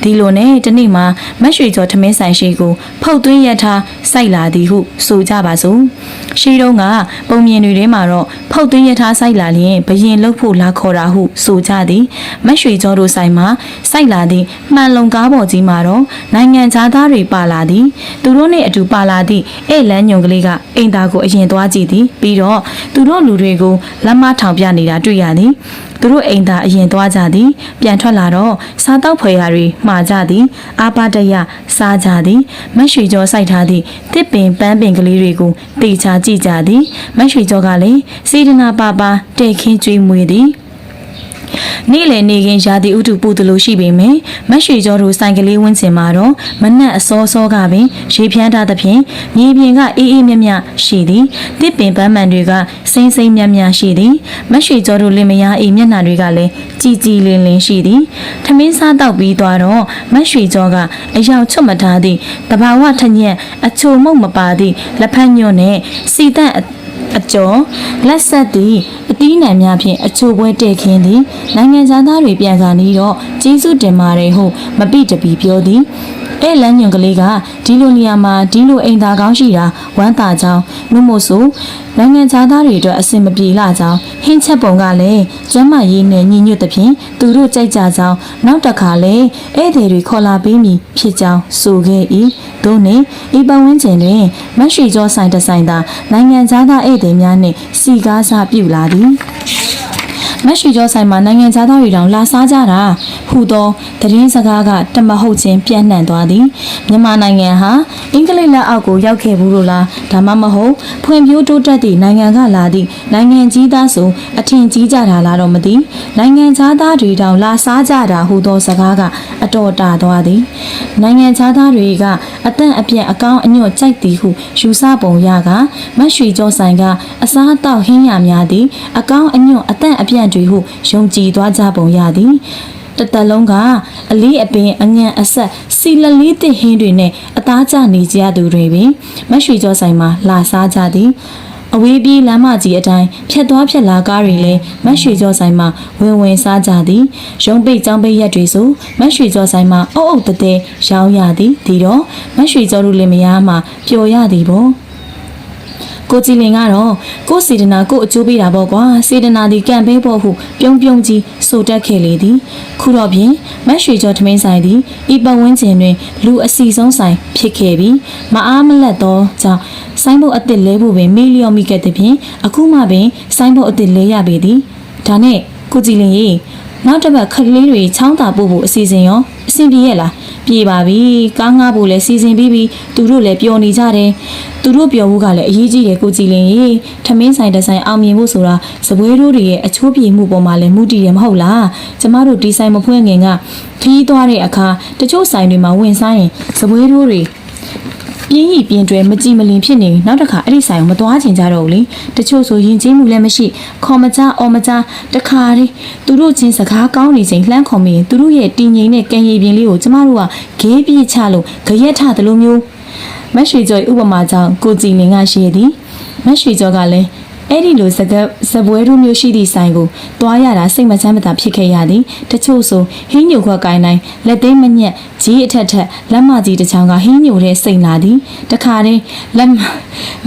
ဒီလိုနဲ့တနေ့မှာမရွှေကျော်ထမင်းဆိုင်ရှိကိုဖုတ်သွင်းရထားစိုက်လာသည်ဟုဆိုကြပါစို့ရှိတုန်းကပုံမြင်တွေထဲမှာတော့ဖုတ်သွင်းရထားစိုက်လာရင်ဘရင်လှုပ်ဖို့လာခေါ်တာဟုဆိုကြသည်မရွှေကျော်တို့ဆိုင်မှာစိုက်လာသည့်မှန်လုံကားပေါ်ကြီးမှာတော့နိုင်ငံသားတွေပါလာသည်သူတို့နဲ့အတူပါလာသည့်ဧလန်းညုံကလေးကအိမ်သားကိုအရင်သွားကြည့်သည်ပြီးတော့သူတို့လူတွေကိုလက်မထောင်ပြနေတာတွေ့ရသည်သူတို့အိမ်သားအရင်သွားကြသည်ပြန်ထွက်လာတော့စားတောက်ဖွယ်ရာတွေမှာကြသည်အာပါတရစားကြသည်မရွှေကျော်စိုက်ထားသည့်တစ်ပင်ပန်းပင်ကလေးတွေကိုတေချာကြည့်ကြသည်မရွှေကျော်ကလည်းစေတနာပါပါတဲခင်းကျွေးမွေးသည်နေ့လည်နေခင်ရာသီဥတုပူတလို့ရှိပေမယ့်မရွှေကျော်တို့ဆိုင်ကလေးဝင်းကျင်မှာတော့မနက်အစောစောကပင်ရေဖြန်းထားသဖြင့်မြေပြင်ကအေးအေးမြမြရှိသည်တစ်ပင်ပန်းမှန်တွေကစိမ့်စိမ့်မြမြရှိသည်မရွှေကျော်တို့လင်မယားအေးမျက်နှာတွေကလည်းကြည်ကြည်လင်းလင်းရှိသည်ထမင်းစားတော့ပြီးသွားတော့မရွှေကျော်ကအယောင်ချွတ်မထားသည့်တဘာဝထညက်အချိုမုတ်မပါသည့်လက်ဖက်ညွန့်နဲ့စီတန့်အကျော်လက်ဆက်သည့်အတီးနှံများဖြင့်အချိုပွဲတဲ့ခင်းသည်နိုင်ငံသားတွေပြန်ကန်ပြီးတော့ကျေးဇူးတင်ပါတယ်ဟုမပိတပီပြောသည်အဲ့လမ်းညွန်ကလေးကဒီလိုနေရာမှာဒီလိုအိမ်သာကောင်းရှိတာဝမ်းသာကြောင်းမို့ဆိုနိုင်ငံသားတွေအတွက်အဆင်မပြေလာကြောင်းဟင်းချက်ပုံကလည်းကျမ်းမာရေးနဲ့ညီညွတ်သဖြင့်သူတို့ကြိုက်ကြကြောင်းနောက်တစ်ခါလည်းဧည့်သည်တွေခေါ်လာပေးမည်ဖြစ်ကြောင်းဆိုခဲ့၏သို့နှင့်ဤပဝန်းကျင်တွင်မရွှေကျော်ဆိုင်တဆိုင်သာနိုင်ငံသားဧည့်သည်များနှင့်စီကားစားပြုလာသည်မရွှေကျော်ဆိုင်မှာနိုင်ငံသားတွေတောင်လာစားကြတာဟူသောသတင်းစကားကတမဟုတ်ချင်းပြန့်နှံ့သွားသည်မြန်မာနိုင်ငံဟာအင်္ဂလိပ်လက်အောက်ကိုရောက်ခဲ့ဘူးလို့လားဒါမှမဟုတ်ဖွံ့ဖြိုးတိုးတက်သည့်နိုင်ငံကလာသည့်နိုင်ငံကြီးသားဆိုအထင်ကြီးကြတာလားတော့မသိနိုင်ငံသားတွေတောင်လာစားကြတာဟူသောစကားကအတော်တာသွားသည်နိုင်ငံသားတွေကအတန့်အပြန့်အကောင်းအညွတ်ကြိုက်သည်ဟုယူဆပုံရကမရွှေကျော်ဆိုင်ကအစားအသောက်ဟင်းရများသည်အကောင်းအညွတ်အတန့်အပြန့်တွေဟုယုံကြည်သွားကြပုံရသည်တသက်လုံးကအလေးအပင်အငံအဆက်စီလလေးတစ်ဟင်းတွေနဲ့အသားကျနေကြသူတွေပင်မရွှေကျော်ဆိုင်မှာလာစားကြသည်အဝေးပြေးလမ်းမကြီးအတိုင်းဖြတ်သွားဖြတ်လာကားတွေလည်းမရွှေကျော်ဆိုင်မှာဝင်စားကြသည်ရုံပိတ်ចောင်းပိတ်ရက်တွေဆိုမရွှေကျော်ဆိုင်မှာအုပ်အုပ်တဲရောင်းရသည်ဒီတော့မရွှေကျော်တို့လည်းမရမှာပျော်ရသည်ပေါ့ကိုကြည်လင်ကတော့ကိုစေတနာကိုအကျိုးပေးတာပေါ့ကွာစေတနာဒီကံပေးဖို့ဟုပြုံးပြုံးကြီးဆိုတက်ခဲ့လေသည်ခုတော့ဖြင့်မရွှေကျော်ထမင်းဆိုင်သည်ဤပဝန်းကျင်တွင်လူအစီဆုံးဆိုင်ဖြစ်ခဲ့ပြီးမအားမလက်သောကြောင့်ဆိုင်းဘုတ်အစ်စ်လဲဖို့ပင်မီလီယံမိခဲ့သည်ဖြင့်အခုမှပင်ဆိုင်းဘုတ်အစ်စ်လဲရပေသည်ဒါနဲ့ ကိုကြည်လင်ရေနောက်တစ်ပတ်ခက်လေးတွေချောင်းသာပို့ဖို့အစီအစဉ်ရောအဆင်ပြေရဲ့လားပြေပါပြီကားငှားဖို့လည်းစီစဉ်ပြီးပြီသူတို့လည်းပျော်နေကြတယ်သူတို့ပျော်ဖို့ကလည်းအရေးကြီးတယ်ကိုကြည်လင်ရေထမင်းဆိုင်တစ်ဆိုင်အောင်မြင်ဖို့ဆိုတာစပွဲတို့တွေရဲ့အချိုးပြေမှုပေါ်မှာလည်းမူတည်တယ်မဟုတ်လားကျမတို့ဒီဆိုင်မဖွင့်ခင်ကခီးသွားတဲ့အခါတချို့ဆိုင်တွေမှာဝင်ဆိုင်ရင်စပွဲတို့တွေပြင်းရီပြင်းတွဲမကြည်မလင်ဖြစ်နေနောက်တစ်ခါအဲ့ဒီဆိုင်ကိုမသွားချင်ကြတော့ဘူးလေတချို့ဆိုရင်ချင်းမှုလည်းမရှိခေါ်မကြအော်မကြတခါတည်းသူတို့ချင်းစကားကောင်းနေချိန်လှမ်းခေါ်မိရင်သူတို့ရဲ့တင်ငိမ့်တဲ့ကံရည်ပြင်းလေးကိုကျမတို့ကဂေးပြစ်ချလို့ကြရက်ထတယ်လို့မျိုးမက်ရွှေကျော်ဥပမာကြောင့်ကိုကြည်လင်ကရှိရသည်မက်ရွှေကျော်ကလည်းအဲ့ဒီလိုစပွဲတို့မျိုးရှိသည့်ဆိုင်ကိုတွားရတာစိတ်မချမ်းမသာဖြစ်ခဲ့ရသည်တချို့ဆိုဟင်းညိုခွက်ကိုင်းတိုင်းလက်သိမ်းမညက်ကြီးအထက်ထက်လက်မကြီးတစ်ချောင်းကဟင်းညိုတဲ့စိတ်လာသည်တခါတည်းလ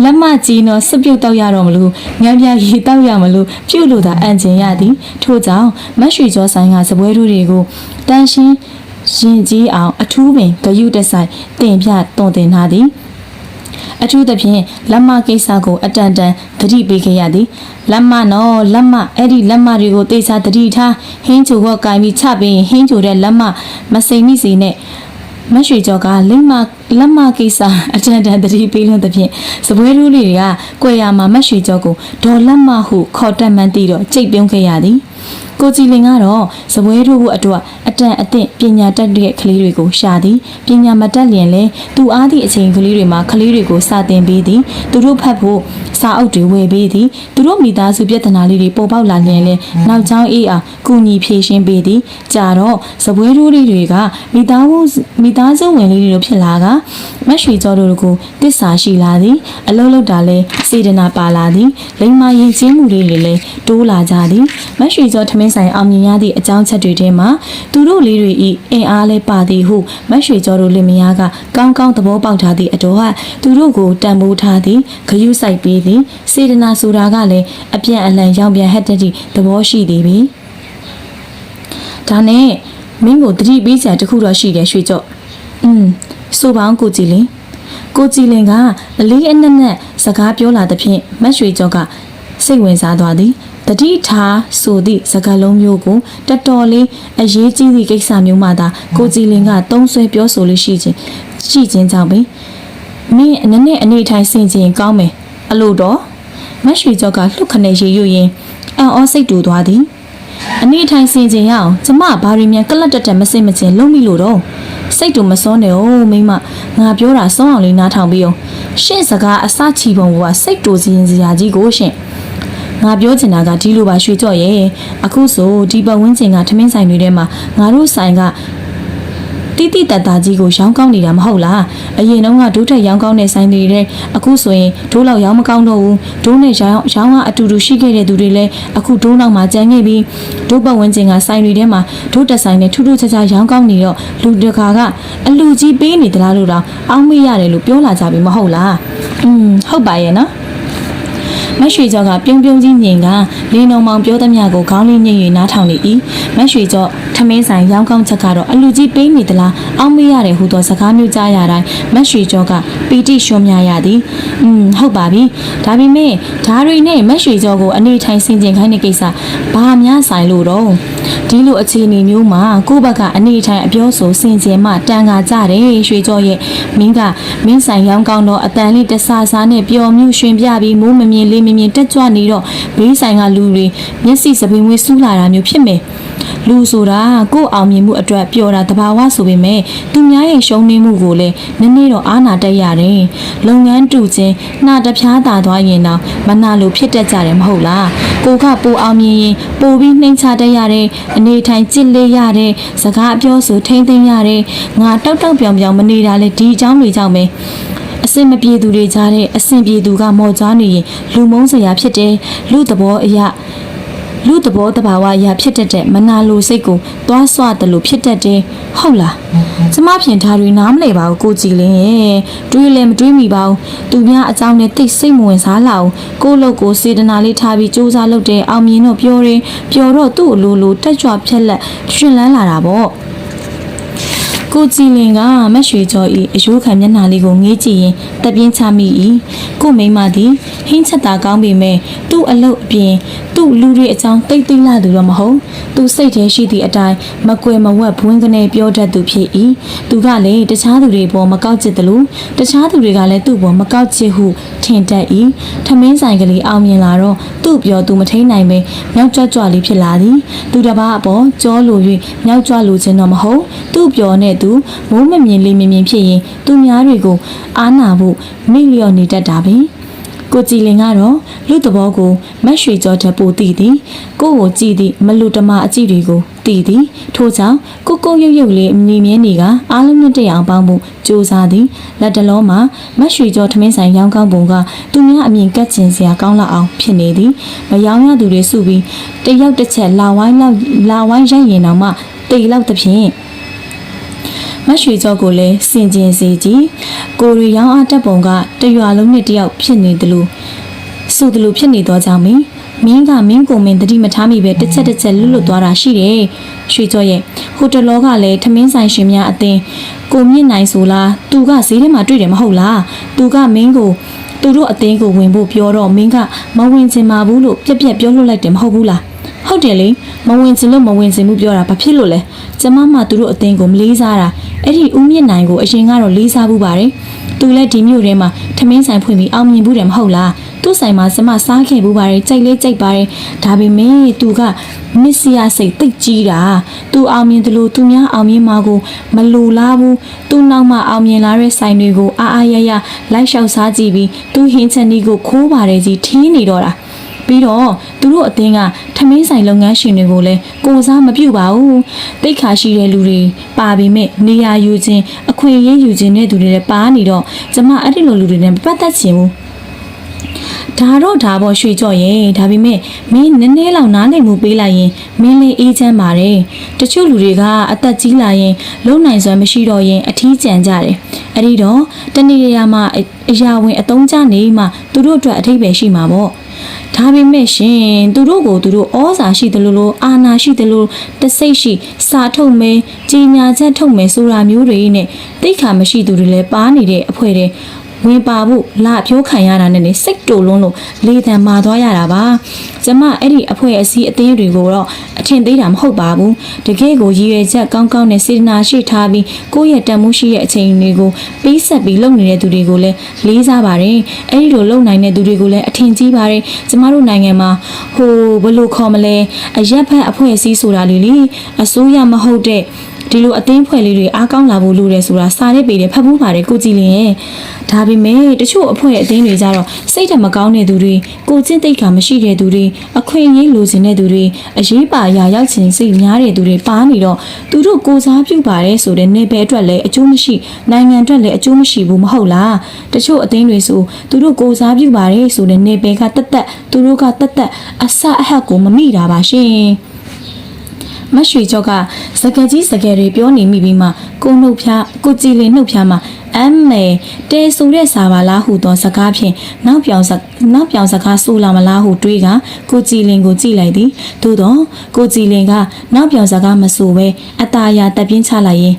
က်မကြီးတော့စပြုတ်တောက်ရတော့မလို့ငန်းပြရီတောက်ရမလို့ပြုတ်လို့သာအန်ကျင်ရသည်ထို့ကြောင့်မက်ရွှေကျော်ဆိုင်ကစပွဲတို့တွေကိုတန်ရှင်းရင်ကြီးအောင်အထူးပင်ဂယုတဆိုင်တင်ပြတွန်တင်ထားသည်အထူးသဖြင့်လက်မကိစ္စကိုအတန်တန်သတိပေးခဲ့ရသည်လက်မနော်လက်မအဲ့ဒီလက်မတွေကိုတေချာသတိထားဟင်းချိုကကင်ပြီးချပြီးဟင်းချိုတဲ့လက်မမစိမ့်မိစေနဲ့မရွှေကျော်ကလက်မကိစ္စအတန်တန်သတိပေးလို့သဖြင့်စပွဲတို့တွေကကွယ်ရမှာမရွှေကျော်ကိုဒေါ်လက်မဟုခေါ်တတ်မှန်းသိတော့ကြိတ်ပြုံးခဲ့ရသည်ကိုကြည်လင်ကတော့စပွဲတို့ကိုအတွက်အတန်အသင့်ပညာတတ်တဲ့ကလေးတွေကိုရှာသည်ပညာမတတ်လျင်လဲသူအားသည့်အချိန်ကလေးတွေမှာကလေးတွေကိုစာသင်ပေးသည်သူတို့ဖတ်ဖို့စာအုပ်တွေဝယ်ပေးသည်သူတို့မိသားစုပြဿနာလေးတွေပေါ်ပေါက်လာလျင်လဲနောက်ကျောင်းအေးအောင်ကုညီဖြေရှင်းပေးသည်ကြာတော့စပွဲတို့တွေကမိသားစုဝင်လေးတွေလိုဖြစ်လာကမက်ရွှေကျော်တို့ကိုတစ္ဆာရှိလာသည်အလုံးလုံးတာလဲစေတနာပါလာသည်လိမ္မာရင်ချင်းမှုတွေလည်းတိုးလာကြသည်မက်ရွှေကျော်ထမင်းဆိုင်အောင်မြင်ရသည့်အကြောင်းချက်တွေထဲမှာသူတို့လေးတွေဤအင်အားလဲပါသည်ဟုမက်ရွှေကျော်တို့လင်မယားကကောင်းကောင်းသဘောပေါက်ထားသည့်အတော်ဟာသူတို့ကိုတန်ဖိုးထားသည်ဂရုစိုက်ပေးသည်စေတနာဆိုတာကလည်းအပြန်အလှန်ရောင်ပြန်ဟက်တဲ့သဘောရှိသည်ပဲဒါနဲ့မင်းကိုတတိပေးစရာတခုတော့ရှိတယ်ရွှေကျော်ဆိုပေါင်းကိုကြည်လင်ကအလေးအနက်နဲ့စကားပြောလာသဖြင့်မက်ရွှေကျော်ကစိတ်ဝင်စားသွားသည်တတိထားဆိုသည့်စကားလုံးမျိုးကိုတော်တော်လေးအရေးကြီးသည့်ကိစ္စမျိုးမှသာကိုကြည်လင်ကသုံးဆွဲပြောဆိုလို့ရှိခြင်းကြောင့်ပဲမင်းအနေထိုင်ဆင်ခြင်ကောင်းမယ်အလို့တော့မက်ရွှေကျော်ကလှုပ်ခနဲ့ရေရွရင်အံ့ဩစိတ်တူသွားသည်အနေထိုင်ဆင်ခြင်ရအောင်ကျမဘာရီမြန်ကလတ်တက်မစင်မချင်းလုံးမိလို့တော့စိတ်တူမစွန်းနဲ့哦မိမငါပြောတာစွန်းအောင်လေးနားထောင်ပြီးအောင်ရှင့်စကားအစချီပုံကစိတ်တူစရင်စရာကြီးကိုရှင့်ငါပြောချင်တာကဒီလိုပါရွှေကြော့ရဲ့အခုဆိုဒီပတ်ဝန်းကျင်ကထမင်းဆိုင်တွေထဲမှာငါတို့ဆိုင်ကတိတိတတ်တာကြီးကိုရောင်းကောင်းနေတာမဟုတ်လားအရင်တုန်းကဒိုးထက်ရောင်းကောင်းတဲ့ဆိုင်တွေတဲ့အခုဆိုရင်ဒိုးလောက်ရောင်းမကောင်းတော့ဘူးဒိုးနဲ့ရောင်းကအတူတူရှိခဲ့တဲ့သူတွေလည်းအခုဒိုးနောက်မှာကျန်ခဲ့ပြီးဒိုးပတ်ဝန်းကျင်ကဆိုင်တွေထဲမှာဒိုးတက်ဆိုင်နဲ့ထူးထူးခြားခြားရောင်းကောင်းနေတော့လူတကာကအလူကြီးပေးနေသလားလို့တော့အောင်းမေးရတယ်လို့ပြောလာကြပြီမဟုတ်လားဟုတ်ပါရဲ့နော်မက်ရွှေကျော်ကပြုံးကြီးမြင်ကလင်းတော်မောင်ပြောသမျှကိုခေါင်းလေးညှိ၍နားထောင်နေ၏မက်ရွှေကျော်ထမင်းဆိုင်ရောင်းကောင်းချက်ကတော့အလူကြီးပေးနေသလားအောင်းမေးရတယ်ဟူသောစကားမျိုးကြားရတိုင်းမက်ရွှေကျော်ကပီတိရွှွများရသည်ဟုတ်ပါပြီဒါပေမဲ့ဓာရီနဲ့မက်ရွှေကျော်ကိုအနေထိုင်ဆင်ကျင်ခိုင်းတဲ့ကိစ္စဘာများဆိုင်လို့တော့ဒီလိုအခြေအနေမျိုးမှာကိုယ့်ဘက်ကအနေထိုင်အပြောဆိုဆင်ကျင်မှတန်ခါကြတယ်ရွှေကျော်ရဲ့မင်းဆိုင်ရောင်းကောင်းတော့အတန်လေးတဆဆာနဲ့ပျော်မြူရွှင်ပြပြီးမိုးမမြင်လေးမြင်တက်ကြွနေတော့ဘေးဆိုင်ကလူတွေမျက်စိစပင်ဝေးစူးလာတာမျိုးဖြစ်မယ်လူဆိုတာကိုယ့်အောင်မြင်မှုအတွက်ပျော်တာတဘာဝဆိုပေမဲ့သူများရဲ့ရှုံးနိမှုကိုလည်းနည်းနည်းတော့အားနာတတ်ရတယ်လုပ်ငန်းတူချင်းနှာတပြားသာသွားရင်တော့မနာလို့ဖြစ်တတ်ကြတယ်မဟုတ်လားကိုကပိုအောင်မြင်ရင်ပိုပြီးနှိမ့်ချတတ်ရတယ်အနေထိုင်ကြစ်လေးရတယ်စကားအပြောဆိုထိမ့်သိမ့်ရတယ်ငါတောက်ပြောင်မနေတာလေဒီအကြောင်းတွေကြောင့်ပဲအစင်မပြေသူတွေကြားတဲ့အစင်ပြေသူကမော်ကြားနေရင်လူမုန်းစရာဖြစ်တယ်လူသဘောတဘာဝအရာဖြစ်တတ်တဲ့မနာလိုစိတ်ကိုသွားဆွတယ်လို့ဖြစ်တတ်တယ်ဟုတ်လားကျမဖြင့်ဒါတွေနားမလည်ပါဘူးကိုကြည်လင်းရဲ့တွေးလည်းမတွေးမိပါဘူးသူများအကြောင်းနဲ့တိတ်စိတ်မဝင်စားလာဘူးကိုယ့်လုပ်ကိုစေတနာလေးထားပြီးစူးစမ်းလုပ်တယ်အောင်မြင်တော့ပြောတယ်ပြောတော့သူ့အလိုတက်ကြွဖြက်လက်ရှင်လန်းလာတာပေါ့ကိုကြည်လင်ကမက်ရွှေကျော်ဤအယိုးခံမျက်နှာလေးကိုငေးကြည့်ရင်တပြင်းချမိ၏ကိုမိမသည်ဟင်းချက်သာကောင်းပေမဲ့သူ့အလုပ်အပြင် သူ့လူတွေအကြောင်းတိတ်တိတ်လာသူတော့မဟုတ်သူစိတ်ထဲရှိသည့်အတိုင်းမကွယ်မဝက်ဘွင်းကနေပြောတတ်သူဖြစ်၏သူကလည်းတခြားသူတွေပေါ်မကောက်ချစ်တယ်လို့တခြားသူတွေကလည်းသူ့ပေါ်မကောက်ချစ်ဟုထင်တတ်၏ထမင်းဆိုင်ကလေးအောင်မြင်လာတော့သူ့ပြောသူမထိန်နိုင်ပဲမြောက်ကြွကြွလေးဖြစ်လာသည်သူတစ်ပါးအပေါ်ကြောလို၍မြောက်ကြွလိုခြင်းတော့မဟုတ်သူ့ပြောနဲ့သူမိုးမမြင်လေးမြင်ဖြစ်ရင်သူများတွေကိုအားနာဖို့မိလျော်နေတတ်တာပဲကိုကြည်လင်ကတော့လူသဘောကိုမတ်ရွှေကြောတဲ့ပိုတည်သည်ကိုကိုကြည်သည့်မလူတမအကြည့်တွေကိုတည်သည်ထို့ကြောင့်ကိုရုပ်ရုပ်လေးအမြင်မြင်နေကအားလုံးနဲ့တရားပေါင်းဖို့ကြိုးစားသည်လက်တလုံးမှာမတ်ရွှေကြောထမင်းဆိုင်ရောင်းကောင်းပုံကသူများအမြင်ကတ်ကျင်စရာကောင်းလောက်အောင်ဖြစ်နေသည်မယောင်းရသူတွေစုပြီးတယောက်တစ်ချက်လာဝိုင်းရိုက်ရင်တော့မှတေလောက်သဖြင့်မရွှေကြောကိုလည်းစင်ကျင်စေကြည်ကိုရီရောင်းအားတက်ပုံကတရွာလုံးနဲ့တယောက်ဖြစ်နေတယ်လို့ဆိုတယ်လို့ဖြစ်နေတော့ကြောင့်မင်းကမင်းကိုမင်းတတိမထားမိပဲတစ်ချက်လွတ်သွားတာရှိတယ်ရွှေကြောရဲ့ဟိုတလောကလည်းထမင်းဆိုင်ရှင်များအသင်းကိုမြင့်နိုင်ဆိုလားသူကဈေးထဲမှာတွေ့တယ်မဟုတ်လားသူကမင်းကိုသူတို့အသင်းကိုဝင်ဖို့ပြောတော့မင်းကမဝင်ချင်ပါဘူးလို့ပြက်ပြောလွတ်လိုက်တယ်မဟုတ်ဘူးလားဟုတ်တယ်လေမဝင်ချင်လို့မဝင်ချင်ဘူးပြောတာဘာဖြစ်လို့လဲကျမမှသူတို့အသင်းကိုမလေးစားတာအဲ့ဒီဦးမြင့်နိုင်ကိုအရင်ကတော့လေးစားဘူးပါတယ်သူလည်းဒီမြို့ထဲမှာထမင်းဆိုင်ဖွင့်ပြီးအောင်မြင်ဘူးတယ်မဟုတ်လားသူ့ဆိုင်မှာကျမစားခဲ့ဘူးပါတယ်ကြိုက်လဲကြိုက်ပါတယ်ဒါပေမဲ့သူကမစ္စယာစိတ်သိပ်ကြီးတာသူအောင်မြင်တယ်လို့သူများအောင်မြင်မှာကိုမလိုလားဘူးသူနောက်မှအောင်မြင်လာတဲ့ဆိုင်တွေကိုအားရလိုက်လျှောက်စားကြည့်ပြီးသူဟင်းချက်နီးကိုခိုးပါတယ်ကြီးထင်းနေတော့တာပြီးတော့သူတို့အသင်းကထမင်းဆိုင်လုပ်ငန်းရှင်တွေကိုလည်းကိုစားမပြုတ်ပါဘူးတိတ်ခါရှိတဲ့လူတွေပါပေမဲ့နေရာယူခြင်းအခွင့်အရေးယူခြင်းတဲ့သူတွေလည်းပါနေတော့ကျမအဲ့ဒီလိုလူတွေနဲ့ပတ်သက်ချင်ဘူးဒါတော့ဒါပေါ့ရွှေကြော့ရဲ့ဒါပေမဲ့မင်းနည်းနည်းလောက်နားလည်မှုပေးလိုက်ရင်မင်းလေးအေးချမ်းပါတယ်တချို့လူတွေကအသက်ကြီးလာရင်လုံနိုင်စွမ်းမရှိတော့ရင်အထီးကျန်ကြတယ်အဲ့ဒီတော့တနေ့ရမှာအရာဝင်အသုံးချနေမှသူတို့အတွက်အထိပ္ပယ်ရှိမှာပေါ့ဒါပေမဲ့ရှင်သူတို့ကိုသူတို့ဩဇာရှိတယ်လို့အာဏာရှိတယ်လို့တစိတ်ရှိစာထုတ်မယ်ကြီးညာချက်ထုတ်မယ်ဆိုတာမျိုးတွေနဲ့တိတ်ခါမရှိသူတွေလည်းပါနေတဲ့အဖွဲ့တွေဝင်ပါဖို့လာဖြိုးခံရတာနဲ့စိတ်တူလုံးလို့လေတံမာသွားရတာပါကျမအဲ့ဒီအဖွဲ့အစည်းအသင်းတွေကိုတော့အထင်သေးတာမဟုတ်ပါဘူးတကယ်ကိုရည်ရွယ်ချက်ကောင်းနဲ့စေတနာရှိထားပြီးကိုယ့်ရဲ့တန်ဖိုးရှိတဲ့အချိန်တွေကိုပေးဆက်ပြီးလုပ်နေတဲ့သူတွေကိုလည်းလေးစားပါတယ်အဲ့ဒီလိုလုပ်နိုင်တဲ့သူတွေကိုလည်းအထင်ကြီးပါတယ်ကျမတို့နိုင်ငံမှာဟိုဘလို့ခေါ်မလဲအရက်ဖက်အဖွဲ့အစည်းဆိုတာလေအစိုးရမဟုတ်တဲ့ဒီလိုအသင်းဖွဲ့လေးတွေအားကောင်းလာဖို့လိုတယ်ဆိုတာစာရေးပေးတယ်ဖတ်ဖို့ပါတယ်ကိုကြည်လင်ရဲ့ဒါပေမဲ့တချို့အဖွဲ့အသင်းတွေကြတော့စိတ်ဓာတ်မကောင်းတဲ့သူတွေကိုကျင့်သိက္ခာမရှိတဲ့သူတွေအခွင့်အရေးလိုချင်တဲ့သူတွေအရေးပါရာရောက်ချင်စိတ်များတဲ့သူတွေပါနေတော့သူတို့ကိုစားပြုပါတယ်ဆိုတဲ့နေပယ်အတွက်လည်းအကျိုးမရှိနိုင်ငံအတွက်လည်းအကျိုးမရှိဘူးမဟုတ်လားတချို့အသင်းတွေဆိုသူတို့ကိုစားပြုပါတယ်ဆိုတဲ့နေပယ်ကတက်သူတို့ကတက်အဆအဟက်ကိုမမိတာပါရှင်မရွှေကျော်ကစကကြီးစကယ်တွေပြောနေမိပြီးမှကိုနှုတ်ဖျားကိုကြည်လင်နှုတ်ဖျားမှာအမေတဲဆိုတဲ့စာပါလားဟူသောစကားဖြင့်နောက်ပြောင်စကားဆိုလာမလားဟုတွေးကကိုကြည်လင်ကိုကြည့်လိုက်သည်သို့တော့ကိုကြည်လင်ကနောက်ပြောင်စကားမဆိုပဲအตาရတက်ပြင်းချလိုက်ရင်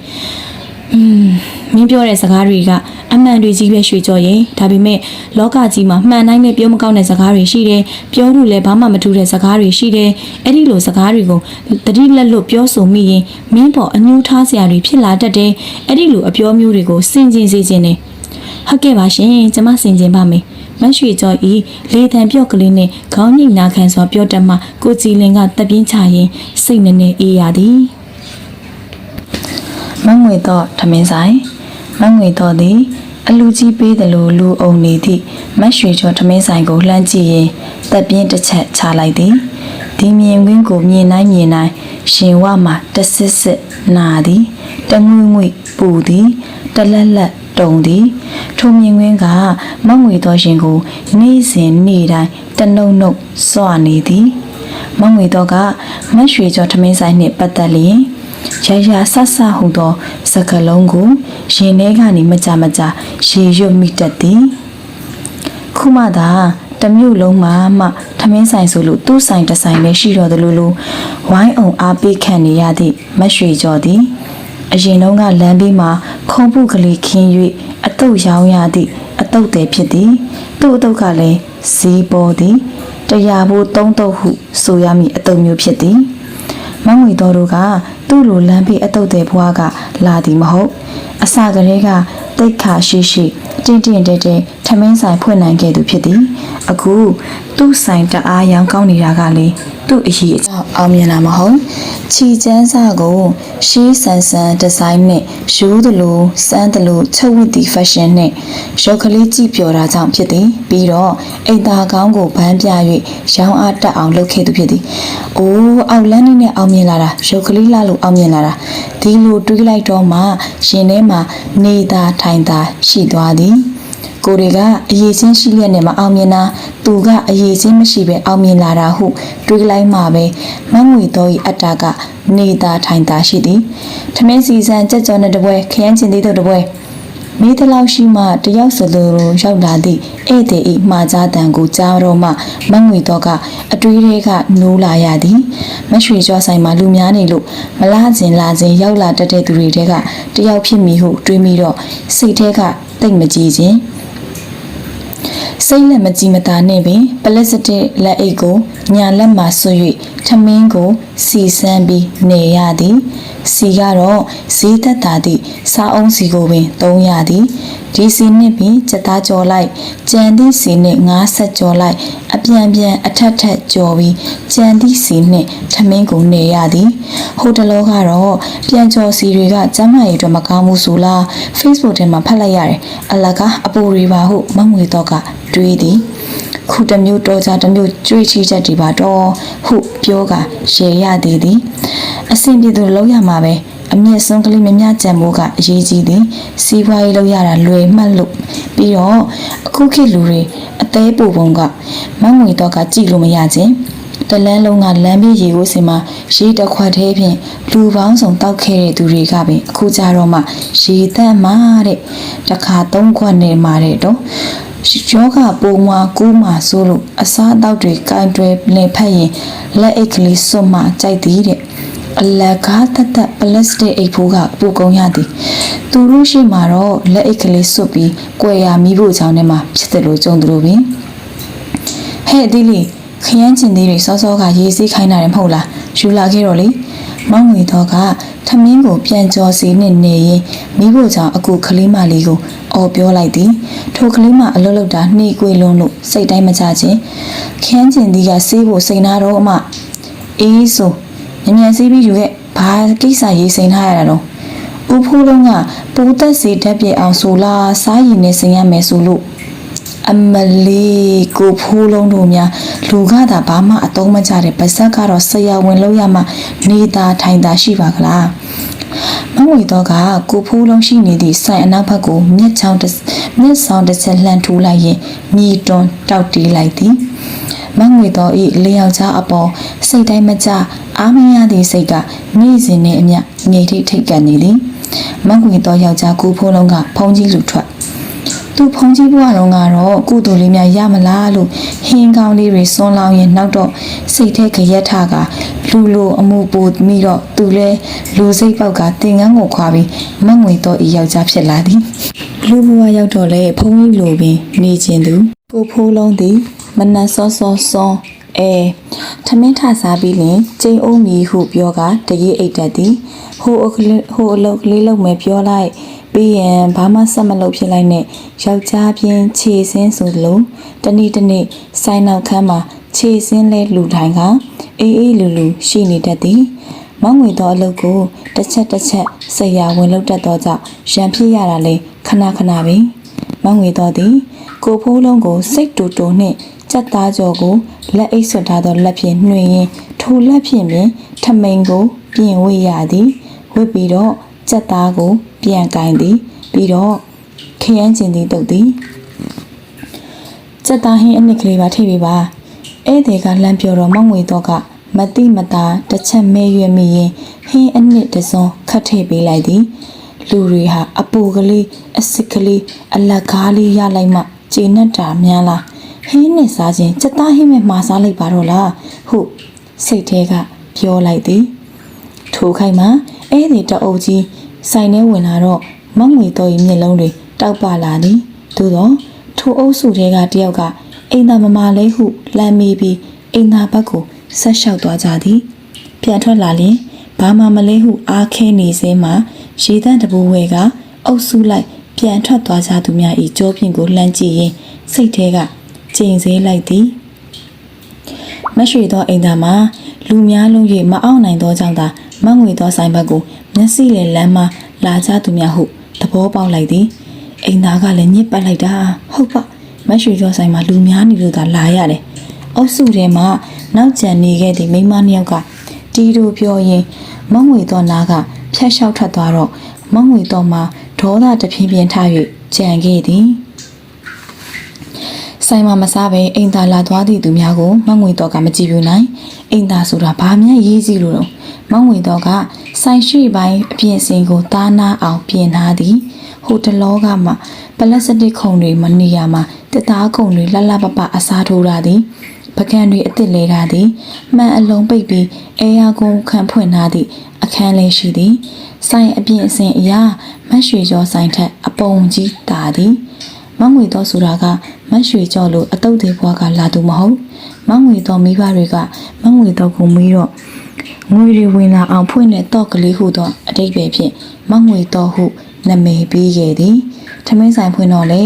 မင်းပြောတဲ့စကားတွေကအမှန်တွေကြီးပဲရွှေကြော်ရင်ဒါပေမဲ့လောကကြီးမှာမှန်တိုင်းနဲ့ပြောမကောင်းတဲ့စကားတွေရှိတယ်ပြောလို့လည်းဘာမှမထူးတဲ့စကားတွေရှိတယ်အဲ့ဒီလိုစကားတွေကိုတတိလက်လွတ်ပြောဆိုမိရင်မင်းပေါ်အညှိုးထားစရာတွေဖြစ်လာတတ်တယ်အဲ့ဒီလိုအပြောမျိုးတွေကိုစင်ကျင်စေခြင်းနဲ့ဟုတ်ကဲ့ပါရှင်ကျမစင်ကျင်ပါမယ်မရွှေကြော်ဤလေတံပြော့ကလေးနဲ့ခေါင်းညိတ်နာခံစွာပြောတတ်မှကိုကြည်လင်ကတပြင်းချရင်စိတ်နဲ့အေးရသည်မငွေတော့ထမင်းဆိုင်မငွေတော့သည်အလူကြီးပေးတယ်လို့လူအုံနေသည့်မတ်ရွှေကျော်ထမင်းဆိုင်ကိုလှမ်းကြည့်ရင်တက်ပြင်းတစ်ချက်ချလိုက်သည်ဒီမြင်ကွင်းကိုမြင်နိုင်ရှင်ဝမှာတဆစ်စစ်နာသည်တငွေငွေပူသည်တလက်လက်တုံသည်ထိုမြင်ကွင်းကမငွေတော်ရှင်ကိုနေ့စဉ်နေ့တိုင်းတနှုံနှုတ်စွာနေသည်မငွေတော်ကမတ်ရွှေကျော်ထမင်းဆိုင်နှင့်ပတ်သက်လျင်ရာဆဆဟူသောစကလုံးကိုရင်ထဲကနေမကြရေရွတ်မိတတ်သည်ခုမှသာတမျိုးလုံးမှထမင်းဆိုင်ဆိုလို့သူ့ဆိုင်တစ်ဆိုင်ပဲရှိတော်တယ်လို့ဝိုင်းအောင်အားပေးခံနေရသည့်မရွှေကျော်သည်အရင်တုန်းကလမ်းဘေးမှာခုံပုကလေးခင်း၍အတုပ်ရောင်းရသည့်အတုပ်တယ်ဖြစ်သည်သူ့အတုပ်ကလည်းဈေးပေါ်သည် တရားဖို့သုံးတော့ဟုဆိုရမည်အတုံမျိုးဖြစ်သည်မငွေတော်တို့ကသူ့လိုလမ်းဖေးအတုတ်တဲ့ဘွားကလာသည်မဟုတ်အစကတည်းကတိတ်ခါရှိရှိတင်းတင်းတဲတဲထမင်းဆိုင်ဖွင့်နိုင်ခဲ့သူဖြစ်သည်အခုသူ့ဆိုင်တအားရောင်ကောင်းနေတာကလေသူ့အရေးအကြောင်းအောင်မြင်လာမဟုတ်ချီချမ်းစာကိုရှေးဆန်ဆန်ဒီဇိုင်းနဲ့ရိုးသလိုစမ်းသလိုချုပ်ဝတ်သည့် fashion နဲ့ရုပ်ကလေးကြည့်ပြောတာကြောင့်ဖြစ်သည်ပြီးတော့အိမ်သားကောင်းကိုဗန်းပြ၍ရောင်းအားတက်အောင်လုပ်ခဲ့သူဖြစ်သည်အိုးအောက်လန်းနေနဲ့အောင်မြင်လာတာရုပ်ကလေးလာလို့အောင်မြင်လာတာဒီလိုတွေးလိုက်တော့မှရှင်ထဲမှာနေတာထိုင်တာရှိသွားသည်ကိုတွေကအရေးချင်းရှိလျက်နဲ့မအောင်မြင်တာသူကအရေးချင်းမရှိပဲအောင်မြင်လာတာဟုတွေးလိုက်မှပဲမငွေတော်၏အတ္တကနေတာထိုင်တာရှိသည်ထမင်းစီစံကြက်ကြော်နဲ့တပွဲခရမ်းကျင်သေးတို့တပွဲမိသလောက်ရှိမှတယောက်စလိုရောက်လာသည့်ဧည့်သည်၏မှားကြတန်ကိုကြားတော့မှမငွေတော်ကအတွေးတွေကနိုးလာရသည်မရွှေကျော်ဆိုင်မှာလူများနေလို့မလားခြင်းလာခြင်းရောက်လာတတ်တဲ့သူတွေတဲကတယောက်ဖြစ်မိဟုတွေးမိတော့စိတ်ထဲကတိတ်မကြည်ခြင်းစိတ်လက်မကြည်မသာနဲ့ပင်ပလက်စတစ်လက်အိတ်ကိုညာလက်မှာဆွ၍ထမင်းကိုစီစမ်းပြီးနေရသည်စီကတော့ဈေးသက်သာသည့်စားအုံးစီကိုပင်သုံးရသည်ဒီစီနှစ်ပြီးစက်သားကြော်လိုက်ကြံသည့်စီနှစ်ငါးဆက်ကြော်လိုက်အပြန်ပြန်အထက်ထက်ကြော်ပြီးကြံသည့်စီနှစ်ထမင်းကိုနေရသည်ဟိုတလောကတော့ပြန်ကြော်စီတွေကကျမ်းမာရေးအတွက်မကောင်းဘူးဆိုလား Facebook ထဲမှာဖတ်လိုက်ရတယ်အလကားအပူတွေပါဟုမငွေတော့ကတွေးသည်ခုတစ်မျိုးတော်ကြတစ်မျိုးကြွေးချီချက်တွေပါတော့ဟုပြောကရေရသေးသည်အဆင်ပြေသူလုံးရမှာပဲအမြင့်ဆုံးကလေးမများကြံမိုးကအရေးကြီးသည်စီးပွားရေးလုပ်ရတာလွယ်မှတ်လို့ပြီးတော့အခုခေတ်လူတွေအသေးပူပုံကမငွေတော့ကကြည့်လို့မရခြင်းတလန်းလုံးကလမ်းပြေးရေကိုစင်မှာရေတစ်ခွက်သေးဖြင့်လူပေါင်းစုံတောက်ခဲ့တဲ့သူတွေကပင်အခုကြတော့မှရေသက်မှတဲ့တခါ၃ခွက်နေမှတဲ့တော့ယောဂပုံမကူးမှဆိုလို့အစားအသောက်တွေကင်တွယ်လည်ဖက်ရင်လက်အိတ်ကလေးစွတ်မှကြိုက်သည်တဲ့အလကားတတ်ပလတ်စတစ်အိတ်ဖိုးကပူကုန်ရသည်သူတို့ရှိမှတော့လက်အိတ်ကလေးစွတ်ပြီးကွယ်ရမိဖို့ချောင်းထဲမှာဖြစ်တယ်လို့ကြုံသူတို့ပင်ဟဲ့ဒီလေခရမ်းကျင်သေးတွေစောစောကရေးစည်းခိုင်းတာတယ်မဟုတ်လားယူလာခဲ့တော့လေမောင်ငွေတော့ကထမင်းကိုပြန်ကြော်စီနဲ့နေရင်မိဖို့ချောင်းအကူကလေးမလေးကိုအော်ပြောလိုက်သည်ထိုကလေးမအလုတ်လုတ်တာနှီးကွေးလုံးလို့စိတ်တိုင်းမချခြင်းခရမ်းကျင်သည်ကစေးဖို့စိန်နာတော့အမအေးဆိုမြန်စီးပြီးယူရဲ့ဘာကိစ္စရေးစိန်ထားရတာတော့ဦးဖိုးလုံးကပူသက်စီဓာတ်ပြအောင်ဆိုလားစားရည်နဲ့စိန်ရမယ်ဆိုလို့အမလီကိုဖိုးလုံးတို့များလူကသာဘာမှအသုံးမချတဲ့ပါဇက်ကတော့ဆရာဝန်လို့ရမှနေတာထိုင်တာရှိပါကလားမငွေတော့ကကိုဖိုးလုံးရှိနေသည့်ဆိုင်အနောက်ဘက်ကိုမျက်ဆောင်တစ်ချက်လှန်ထူလိုက်ရင်မြေတွန်းတောက်တီးလိုက်သည်မငွေတော်ဤလျောက်ချအပေါ်စိတ်တိုင်းမကြအားမရသည့်စိတ်ကနေ့စဉ်နဲ့အမျှငြိမ်ထိတ်ထိတ်ကန်နေသည်မငွေတော်ယောက်ျားကိုဖိုးလုံးကဖုံးကြီးလူထွက်သူဖုံးကြီးဘွားတော်ကတော့ကုသိုလ်လေးများရမလားလို့ဟင်းကောင်းလေးတွေစွန်းလောင်းရင်နောက်တော့စိတ်ထဲခရက်ထကလူလိုအမှုပိုမိတော့သူလဲလူစိတ်ပေါက်ကတင်ငန်းကိုခွာပြီးမငွေတော်ဤယောက်ျားဖြစ်လာသည်လူဘွားရောက်တော့လေဖုံးကြီးလိုပင်နေခြင်းသူကိုဖိုးလုံးသည်မနက်စောစောစွန်းထမင်းထစားပြီးလင်ကျိန်အုံးမီဟုပြောကတရေအိတ်တက်သည်ဟိုအလုတ်ကလေးလုံးမဲ့ပြောလိုက်ပြီးရင်ဘာမှဆက်မလုပ်ဖြစ်လိုက်နဲ့ယောက်ျားပြင်းခြေစင်းဆိုလို့တနေ့ဆိုင်နောက်ခန်းမှာခြေစင်းလဲလူထိုင်ကအေးလူရှိနေတတ်သည်မောင်ငွေတော်အလုတ်ကိုတစ်ချက်ဆရာဝင်လောက်တတ်သောကြောင့်ရံဖြစ်ရတာလေခဏပင်မောင်ငွေတော်သည်ကိုဖိုးလုံးကိုစိတ်တူတူနှင့်ကြက်သားကြော်ကိုလက်အိတ်ဆွထားသောလက်ဖြင့်နှွှင်ရင်ထိုလက်ဖြင့်ပင်ထမိန်ကိုပြင်ဝေရသည်ဝစ်ပြီးတော့ကြက်သားကိုပြန်ကင်သည်ပြီးတော့ခရမ်းကျင်သည်တုတ်သည်ကြက်သားဟင်းအနစ်ကလေးပါထိပ်ပြီးပါဧည့်သည်ကလမ်းပြောတော့မောင်ငွေတော့ကမတိမတာတစ်ချက်မဲရွက်မိရင်ဟင်းအနစ်တစုံခတ်ထိပ်ပေးလိုက်သည်လူတွေဟာအပူကလေးအစစ်ကလေးအလက်ကားလေးရလိုက်မှကျေနပ်တာများလားဟင်းနဲ့စားခြင်းစက်သားဟင်းမဲ့မှာစားလိုက်ပါတော့လားဟုစိတ်ထဲကပြောလိုက်သည်ထိုခိုင်မှာဧည့်သည်တအုပ်ကြီးဆိုင်ထဲဝင်လာတော့မငွေတော်၏မျက်လုံးတွေတောက်ပလာသည်သို့သောထိုအုပ်စုထဲကတယောက်က အိမ်သာမမလေးဟုလမ်းမေးပြီးအိမ်သာဘက်ကိုဆက်လျှောက်သွားကြသည်ပြန်ထွက်လာလျင်ဘာမှမလေးဟုအားခဲနေစေမှရေတန့်တဘူဝဲကအုပ်စုလိုက်ပြန်ထွက်သွားကြသူများ၏ကြောပြင်ကိုလှမ်းကြည့်ရင်စိတ်ထဲကကျိန်စေးလိုက်သည်မရွှေသောအိမ်သာမှာလူများလုံး၍မအောင်နိုင်သောကြောင့်သာမငွေသောဆိုင်ဘက်ကိုမျက်စိလေလမ်းမှလာကြသူများဟုသဘောပေါက်လိုက်သည်အိမ်သားကလည်းညစ်ပတ်လိုက်တာဟုတ်ပါမရွှေသောဆိုင်မှာလူများနေလို့သာလာရတယ်အုပ်စုထဲမှာနောက်ကျန်နေခဲ့သည့်မိန်းမနှစ်ယောက်ကတီးတို့ပြောရင်မငွေသောနားကဖြတ်လျှောက်ထွက်သွားတော့မငွေသောမှာဒေါသတပြင်းပြင်းထား၍ကြံခဲ့သည်ဆိုင်မှာမစားပဲအိမ်သာလာသွားသည့်သူများကိုမငွေတော့ကမကြည့်ဘူးနိုင်အိမ်သာဆိုတာဘာမှရေးစီလို့တော့မငွေတော့ကဆိုင်ရှိပိုင်းအပြင်စင်ကိုတားနာအောင်ပြင်ထားသည်ဟိုတလောကမှပလက်စတစ်ခုံတွေမနေရမှာတစ်သားခုံတွေလှလှပပအစားထိုးထားသည်ပကံတွေအစ်စ်လဲထားသည်မှန်အလုံးပိတ်ပြီးအဲယာကုန်းခံဖွင့်ထားသည့်အခန်းလေးရှိသည်ဆိုင်အပြင်အစင်အရာမတ်ရွှေကျော်ဆိုင်ထက်အပုံကြီးတာသည်မငွေတော့ဆိုတာကမတ်ရွှေကျော်လိုအတုတ်သေးဘွားကလာသူမဟုတ်မငွေတော့မိဘတွေကမငွေတော့ကိုမီးတော့ငွေတွေဝင်လာအောင်ဖွင့်တဲ့တော့ကလေးဟုတော့အတိတ်ပဲဖြင့်မငွေတော့ဟုနာမည်ပေးခဲ့သည်ထမင်းဆိုင်ဖွင့်တော့လေ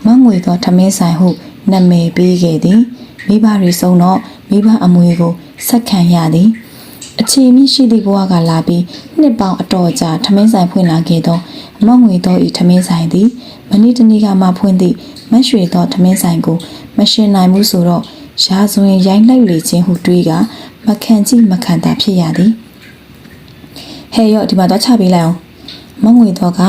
မငွေတော့ထမင်းဆိုင်ဟုနာမည်ပေးခဲ့သည်မိဘတွေဆုံးတော့မိဘအမွေကိုဆက်ခံရသည်အခြေမြင့်ရှိသည့်ဘဝကလာပြီးနှစ်ပေါင်းအတော်ကြာထမင်းဆိုင်ဖွင့်လာခဲ့သောမငွေတော့ဤထမင်းဆိုင်သည်မနေ့တနေ့ကမှဖွင့်သည့်မရွှေတော့ထမင်းဆိုင်ကိုမရှင်နိုင်ဘူးဆိုတော့ရာဇဝင်ရိုင်းလိုက်လေခြင်းဟုတွေးကမခံကြည့်မခံတာဖြစ်ရသည်ဟဲ့ရော့ဒီမှာတော့ချပေးလိုက်အောင်မငွေတော့က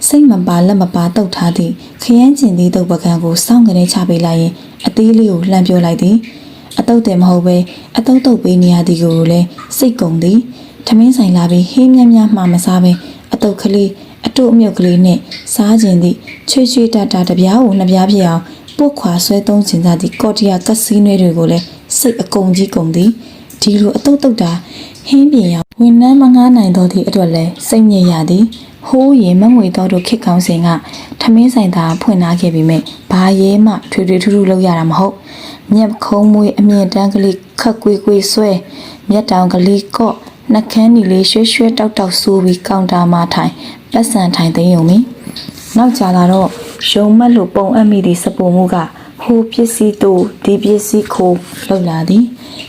စိတ်မပါလက်မပါတုတ်ထားသည့်ခရမ်းကျင်သည့်တုတ်ပကံကိုစောင့်ကနေချပေးလိုက်ရင်အသေးလေးကိုလှမ်းပြောလိုက်သည်အတုတ်တယ်မဟုတ်ပဲအတုတ်တုတ်ပေးနေရသည်ကိုလည်းစိတ်ကုန်သည်ထမင်းဆိုင်လာပြီးဟင်းမြမြမှာမစားပဲအတုတ်ကလေးအတုအမြုပ်ကလေးနဲ့စားခြင်းသည့်ချွေချွေတတာတပြားကိုနှစ်ပြားဖြစ်အောင်ပုတ်ခွာဆွဲသုံးခြင်းသာသည့်ကော်တီယာကက်စီနွဲတွေကိုလည်းစိတ်အကုန်ကြီးကုန်သည်ဒီလိုအတုတ်တုတ်တာဟင်းပြင်ရဝန်နှမ်းမငားနိုင်သောသည့်အတွက်လည်းစိတ်ညစ်ရသည်ဟိုးရင်မငွေတော်တို့ခစ်ကောင်းစဉ်ကထမင်းဆိုင်သာဖွင့်ထားခဲ့ပြီးမြဲဘာရဲမှထွေထွေထူးထူးလုပ်ရတာမဟုတ်မြက်ခုံးမွေးအမြင့်တန်းကလေးခက်ကွေးကွေးဆွဲမြက်တောင်ကလေးကော့နှကန်းဒီလေးရွှဲရွှဲတောက်တောက်ဆိုးပြီးကောင်တာမှာထိုင်လက်ဆန်ထိုင်သိမ်းုံမီနောက်ကြလာတော့ရုံမက်လို့ပုံအပ်မိသည့်စပူမှုကဟိုပစ္စည်းတို့ဒီပစ္စည်းခိုးလောက်လာသည်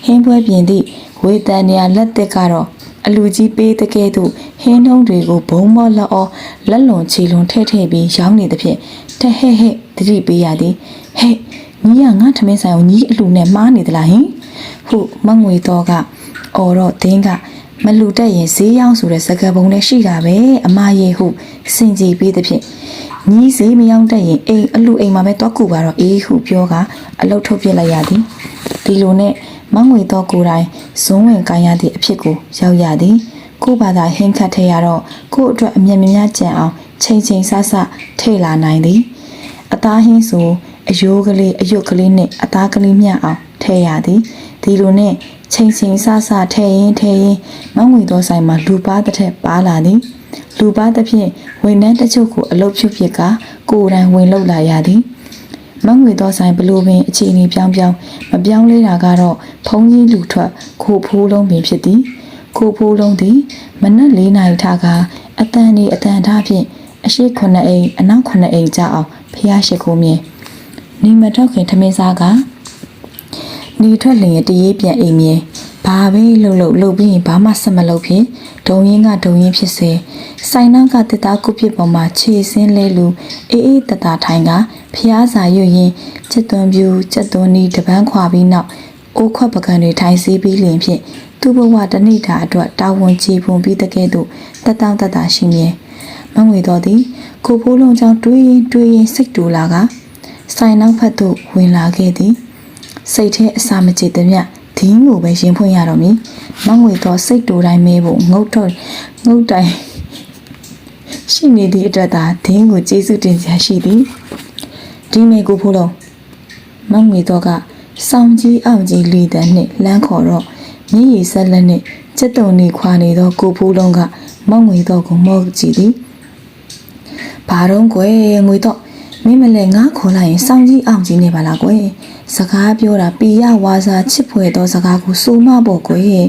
ဟင်းပွဲပြင်သည့်ဝေတန်ရလက်သက်ကတော့အလူကြီးပေးတဲ့ကဲ့သို့ဟင်းနှုံးတွေကိုဘုံမော့လက်အောလက်လွန်ချီလွန်ထဲ့ထဲ့ပြီးရောင်းနေသဖြင့်တဟဲ့ဟဲ့တတိပေးရသည်ဟဲ့ညီကငါထမင်းဆိုင်ကိုညီအလူနဲ့မှားနေသလားဟင်ဟုမငွေတော့ကအော်တော့တင်းကမလူတက်ရင်ဈေးရောက်ဆိုတဲ့စကားပုံနဲ့ရှိတာပဲအမရေဟုစင်ကြည်ပေးသဖြင့်ညီဈေးမရောက်တက်ရင်အိမ်အလူအိမ်မှာပဲတွားကူပါတော့အေးဟုပြောကအလုတ်ထုတ်ပြလိုက်ရသည်ဒီလိုနဲ့မငွေတော့ကိုယ်တိုင်ဇုံးဝင်ကိုင်းရသည့်အဖြစ်ကိုရောက်ရသည်ကို့ဘာသာဟင်းခတ်ထဲရတော့ကို့အတွက်အမြင်များကြံအောင်ချိန်ချိန်ဆဆထိတ်လာနိုင်သည်အသားဟင်းဆိုအယိုးကလေးအယွတ်ကလေးနဲ့အသားကလေးမျှအောင်ထဲရသည်ဒီလိုနဲ့ချိန်ချိန်ဆဆထဲရင်မငွေတော့ဆိုင်မှာလူပါတဲ့ထက်ပါလာသည်လူပါတဲ့ဖြင့်ဝန်ထမ်းတချို့ကိုအလုပ်ဖြစ်ဖြစ်ကကိုယ်တိုင်ဝင်လောက်လာရသည်မငွေတော့ဆိုင်ဘလို့ပင်အခြေအနေပြောင်းမပြောင်းလဲတာကတော့ဖုံးကြီးလူထွက်ခိုဖိုးလုံးပင်ဖြစ်သည်ခိုဖိုးလုံးသည်မနက်၄နာရီထားကအတန်ထားဖြင့်အရှိ9အိမ်အနောက်9အိမ်ကြအောင်ဖျားရှိခိုးမြင်နေမတော့ခင်ထမင်းစားကနေထွက်လျင်တရေပြန်အိမ်မြင်ဘာပဲလှုပ်ပြီးရင်ဘာမှဆက်မလုပ်ဖြစ်ဒုံရင်ကဒုံရင်ဖြစ်စေဆိုင်နောက်ကတစ်သားကုပြစ်ပေါ်မှာခြေစင်းလဲလူအေးတတထိုင်ကဖျားစာရွရင်ချစ်သွန်ပြူချက်သွန်နီတပန်းခွာပြီးနောက်အိုးခွက်ပကံတွေထိုင်စီးပြီးလျင်ဖြင့်သူ့ဘဝတနေ့တာအတွက်တာဝန်ကြီးပုံပြီးတကဲ့သို့တတရှိမြဲမငွေတော်သည်ကိုဖိုးလုံးကြောင့်တွေးရင်စိတ်တူလာကဆိုင်နောက်ဖက်သို့ဝင်လာခဲ့သည်စိတ်ထဲအစာမကြေသမျှဒင်းကိုပဲရင်ဖွင့်ရတော့မည်မငွေတော်စိတ်တူတိုင်းမဲဖို့ငုတ်တိုင်ရှိနေသည့်အတွက်သာဒင်းကိုကျေးဇူးတင်စရာရှိသည်ဒီမေကိုဖိုးလုံးမငွေတော်ကစောင်းကြီးအောင်ကြီးလီတန်နှင့်လမ်းခေါ်တော့မြည်ရည်ဆက်လက်နှင့်စက်တုံနေခွာနေသောကိုဖိုးလုံးကမငွေတော်ကိုမော့ကြည့်သည်ဘာတော့ကွယ်ငွေတော့ မင်းမလဲငါခေါ်လိုက်ရင်စောင်းကြီးအောင်ကြီးနေပါလားကွယ်စကားပြောတာပီရဝါစာချစ်ဖွယ်သောစကားကိုစိုးမဖို့ကွယ်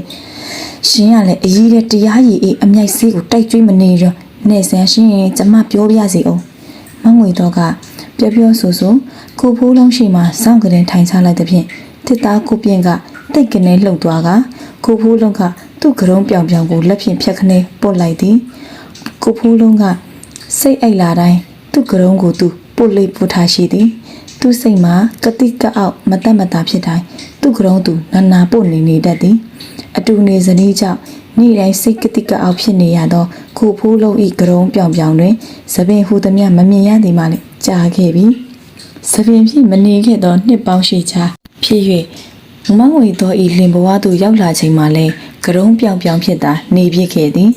ရှင်ကလည်းအကြီးတဲ့တရားရည်အေးအမြိုက်ဆေးကိုတိုက်ကျွေးမနေရနဲ့ဆန်းရှင်ကျမပြောပြစီအောင်မငွေတော့ကပြောဆိုကိုဖိုးလုံးရှိမှစောင့်ကလေးထိုင်ချလိုက်တဲ့ဖြင့်တစ်သားကိုပြင်းကတိတ်ကနေလှုပ်သွားကကိုဖိုးလုံးကသူ့ကရုံးပြောင်ကိုလက်ဖြင့်ဖြတ်ခနဲပုတ်လိုက်သည်ကိုဖိုးလုံးကစိတ်အိတ်လာတိုင်းသူ့ကရုံးကိုသူပုတ်လိုက်ပုတ်ထားရှိသည်သူ့စိတ်မှာကတိကအောက်မတတ်မတာဖြစ်တိုင်းသူ့ကရုံးသူနာပုတ်နေတတ်သည်အတူနေစနီးကြောင့်နေ့တိုင်းစိတ်ကတိကအောက်ဖြစ်နေရသောကိုဖိုးလုံးဤကရုံးပြောင်တွင်သပင်ဟူသည်မမြင်ရသည်မှလည်းကြားခဲ့ပြီသပင်ဖြင့်မနေခဲ့သောနှစ်ပေါင်းရှိချာဖြစ်၍မငွေသောဤလင်ဘဝသို့ရောက်လာချိန်မှလည်းကရုံးပြောင်ဖြစ်တာနေဖြစ်ခဲ့သည်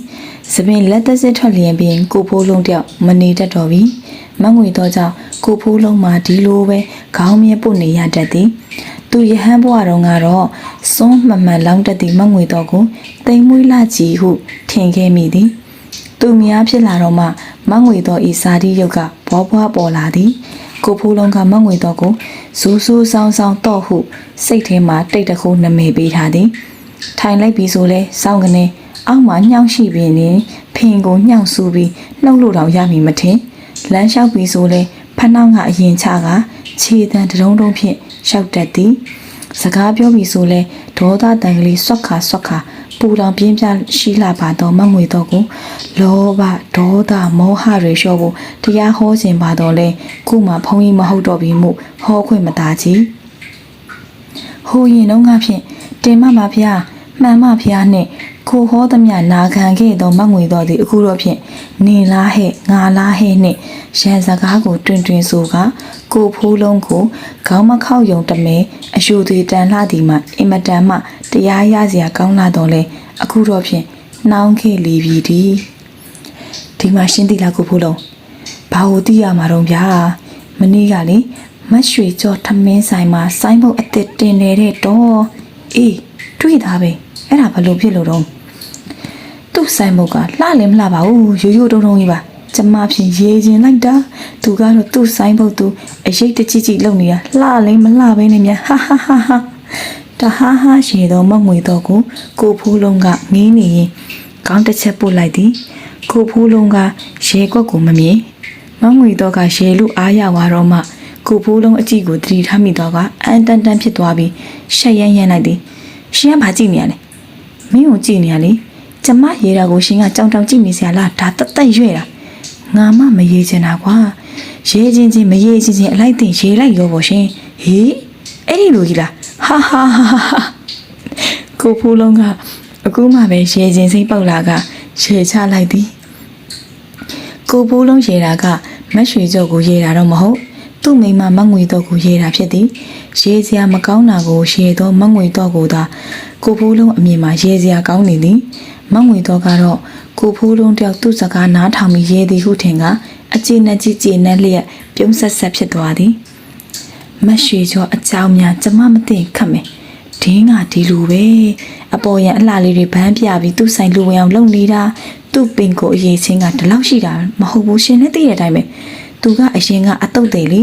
သပင်လက်သက်စစ်ထွက်လျင်ပင်ကိုဖိုးလုံးတယောက်မနေတတ်တော့ပြီမငွေသောကြောင့်ကိုဖိုးလုံးမှာဒီလိုပဲခေါင်းမြဲပုတ်နေရတတ်သည်သူရဟန်းဘဝတော်ကတော့စွန်းမှန်လောင်းတတ်သည့်မငွေတော်ကိုတိမ်မွေးလာကြည်ဟုထင်ခဲ့မိသည်သူများဖြစ်လာတော့မှမငွေတော်ဤစာတိရုပ်ကဘောပွားပေါ်လာသည်ကိုဖိုးလုံးကမငွေတော်ကိုဇူးဆောင်းတော့ဟုစိတ်ထဲမှာတိတ်တခုနမေပေးထားသည်ထိုင်လိုက်ပြီးဆိုလဲစောင်းကနေအောက်မှာညှောင်းရှိပြီးနေဖင်ကိုညှောင်းဆူပြီးနှုတ်လို့တော့ရမည်မထင်လမ်းလျှောက်ပြီးဆိုလဲဖနှောင်းကအရင်ချကခြေတံတုံးဖြင့်ရှောက်တတ်သည်စကားပြောပြီးဆိုလဲဒေါသတန်ကလေးဆွတ်ခါပူတောင်ပြင်းပြရှိလာပါတော့မငွေတော့ကိုလောဘဒေါသမောဟတွေလျှော့ဖို့တရားဟောခြင်းပါတော့လဲခုမှဘုန်းကြီးမဟုတ်တော့ပြီမို့ဟောခွင့်မသားကြီးဟိုရင်တော့ငါဖြင့်တင်မပါဖျားမှန်မဖျားနဲ့ကိုဟောသမျှနာခံခဲ့သောမငွေတော်သည်အခုတော့ဖြင့်နေလားဟဲ့ငါလားဟဲ့နှင့်ရန်စကားကိုတွင်ဆိုကကိုဖိုးလုံးကိုခေါင်းမခောက်ယုံတမဲအယုသေးတန်လှသည်မှအင်မတန်မှတရားရစရာကောင်းလာတော့လဲအခုတော့ဖြင့်နှောင်းခဲ့လီပြီဒီမှာရှင်းသီလားကိုဖိုးလုံးဘာလို့သိရမှာတော့ဗျာမနေ့ကလေမတ်ရွှေကျော်ထမင်းဆိုင်မှာစိုင်းဘုတ်အစ်စ်တင်နေတဲ့တော့အေးတွေ့တာပဲအဲ့ဒါဘလို့ဖြစ်လို့တော့သူ့ဆိုင်ဘုတ်ကလှလည်းမလှပါဘူးရိုးတုံကြီးပါကျမဖြင့်ရေးခြင်းလိုက်တာသူကတော့သူ့ဆိုင်ဘုတ်သူအရေးတကြီးလုံနေတာလှလည်းမလှပဲနဲ့မြန်ဟာတဟာရှည်သောမငွေတော့ကိုဖိုးလုံးကငင်းနေရင်ခေါင်းတစ်ချက်ပို့လိုက်သည်ကိုဖိုးလုံးကရေကွက်ကိုမမြင်မငွေတော့ကရေလူအားရသွားတော့မှကိုဖိုးလုံးအကြည့်ကိုတတိထားမိတော့ကအန်တန်ဖြစ်သွားပြီးရှက်ရမ်းလိုက်သည်ရှင်ကဘာကြည့်နေရလဲမင်းကိုကြည့်နေရလေကျမရေးတာကိုရှင်ကကြောင်တောင်ကြည့်နေစရာလားဒါတက်ရွဲ့တာငါမမရေးချင်တာကွာရေးချင်းမရေးချင်းအလိုက်တင်ရေးလိုက်ရောပေါ့ရှင်ဟေးအဲ့ဒီလိုကြီးလားဟာကိုဖိုးလုံးကအခုမှပဲရေးချင်းစိတ်ပေါက်လာကရေချလိုက်သည်ကိုဖိုးလုံးရေးတာကမတ်ရွှေကျော်ကိုရေးတာတော့မဟုတ်သူ့မိမမငွေတော့ကိုရေးတာဖြစ်သည်ရေးစရာမကောင်းတာကိုရေးတော့မငွေတော့ကိုသာကိုဖိုးလုံးအမြင်မှာရေးစရာကောင်းနေသည်မငွေတော့ကတော့ကိုဖိုးလုံးတယောက်သူ့စကားနားထောင်ပြီးရေးသည်ဟုထင်ကအကြည်နဲ့ကြည်ကျေနဲ့လျက်ပြုံးဆက်ဖြစ်သွားသည်မတ်ရွှေကျော်အကြောင်းများကျမမသိခတ်မယ်ဒင်းကဒီလိုပဲအပေါ်ရန်အလှလေးတွေဗန်းပြပြီးသူ့ဆိုင်လူဝင်အောင်လုပ်နေတာသူ့ပင်ကိုအရေးချင်းကဒီလောက်ရှိတာမဟုတ်ဘူးရှင်နဲ့သိတဲ့အတိုင်းပဲသူကအရင်ကအတုတ်သေးလေ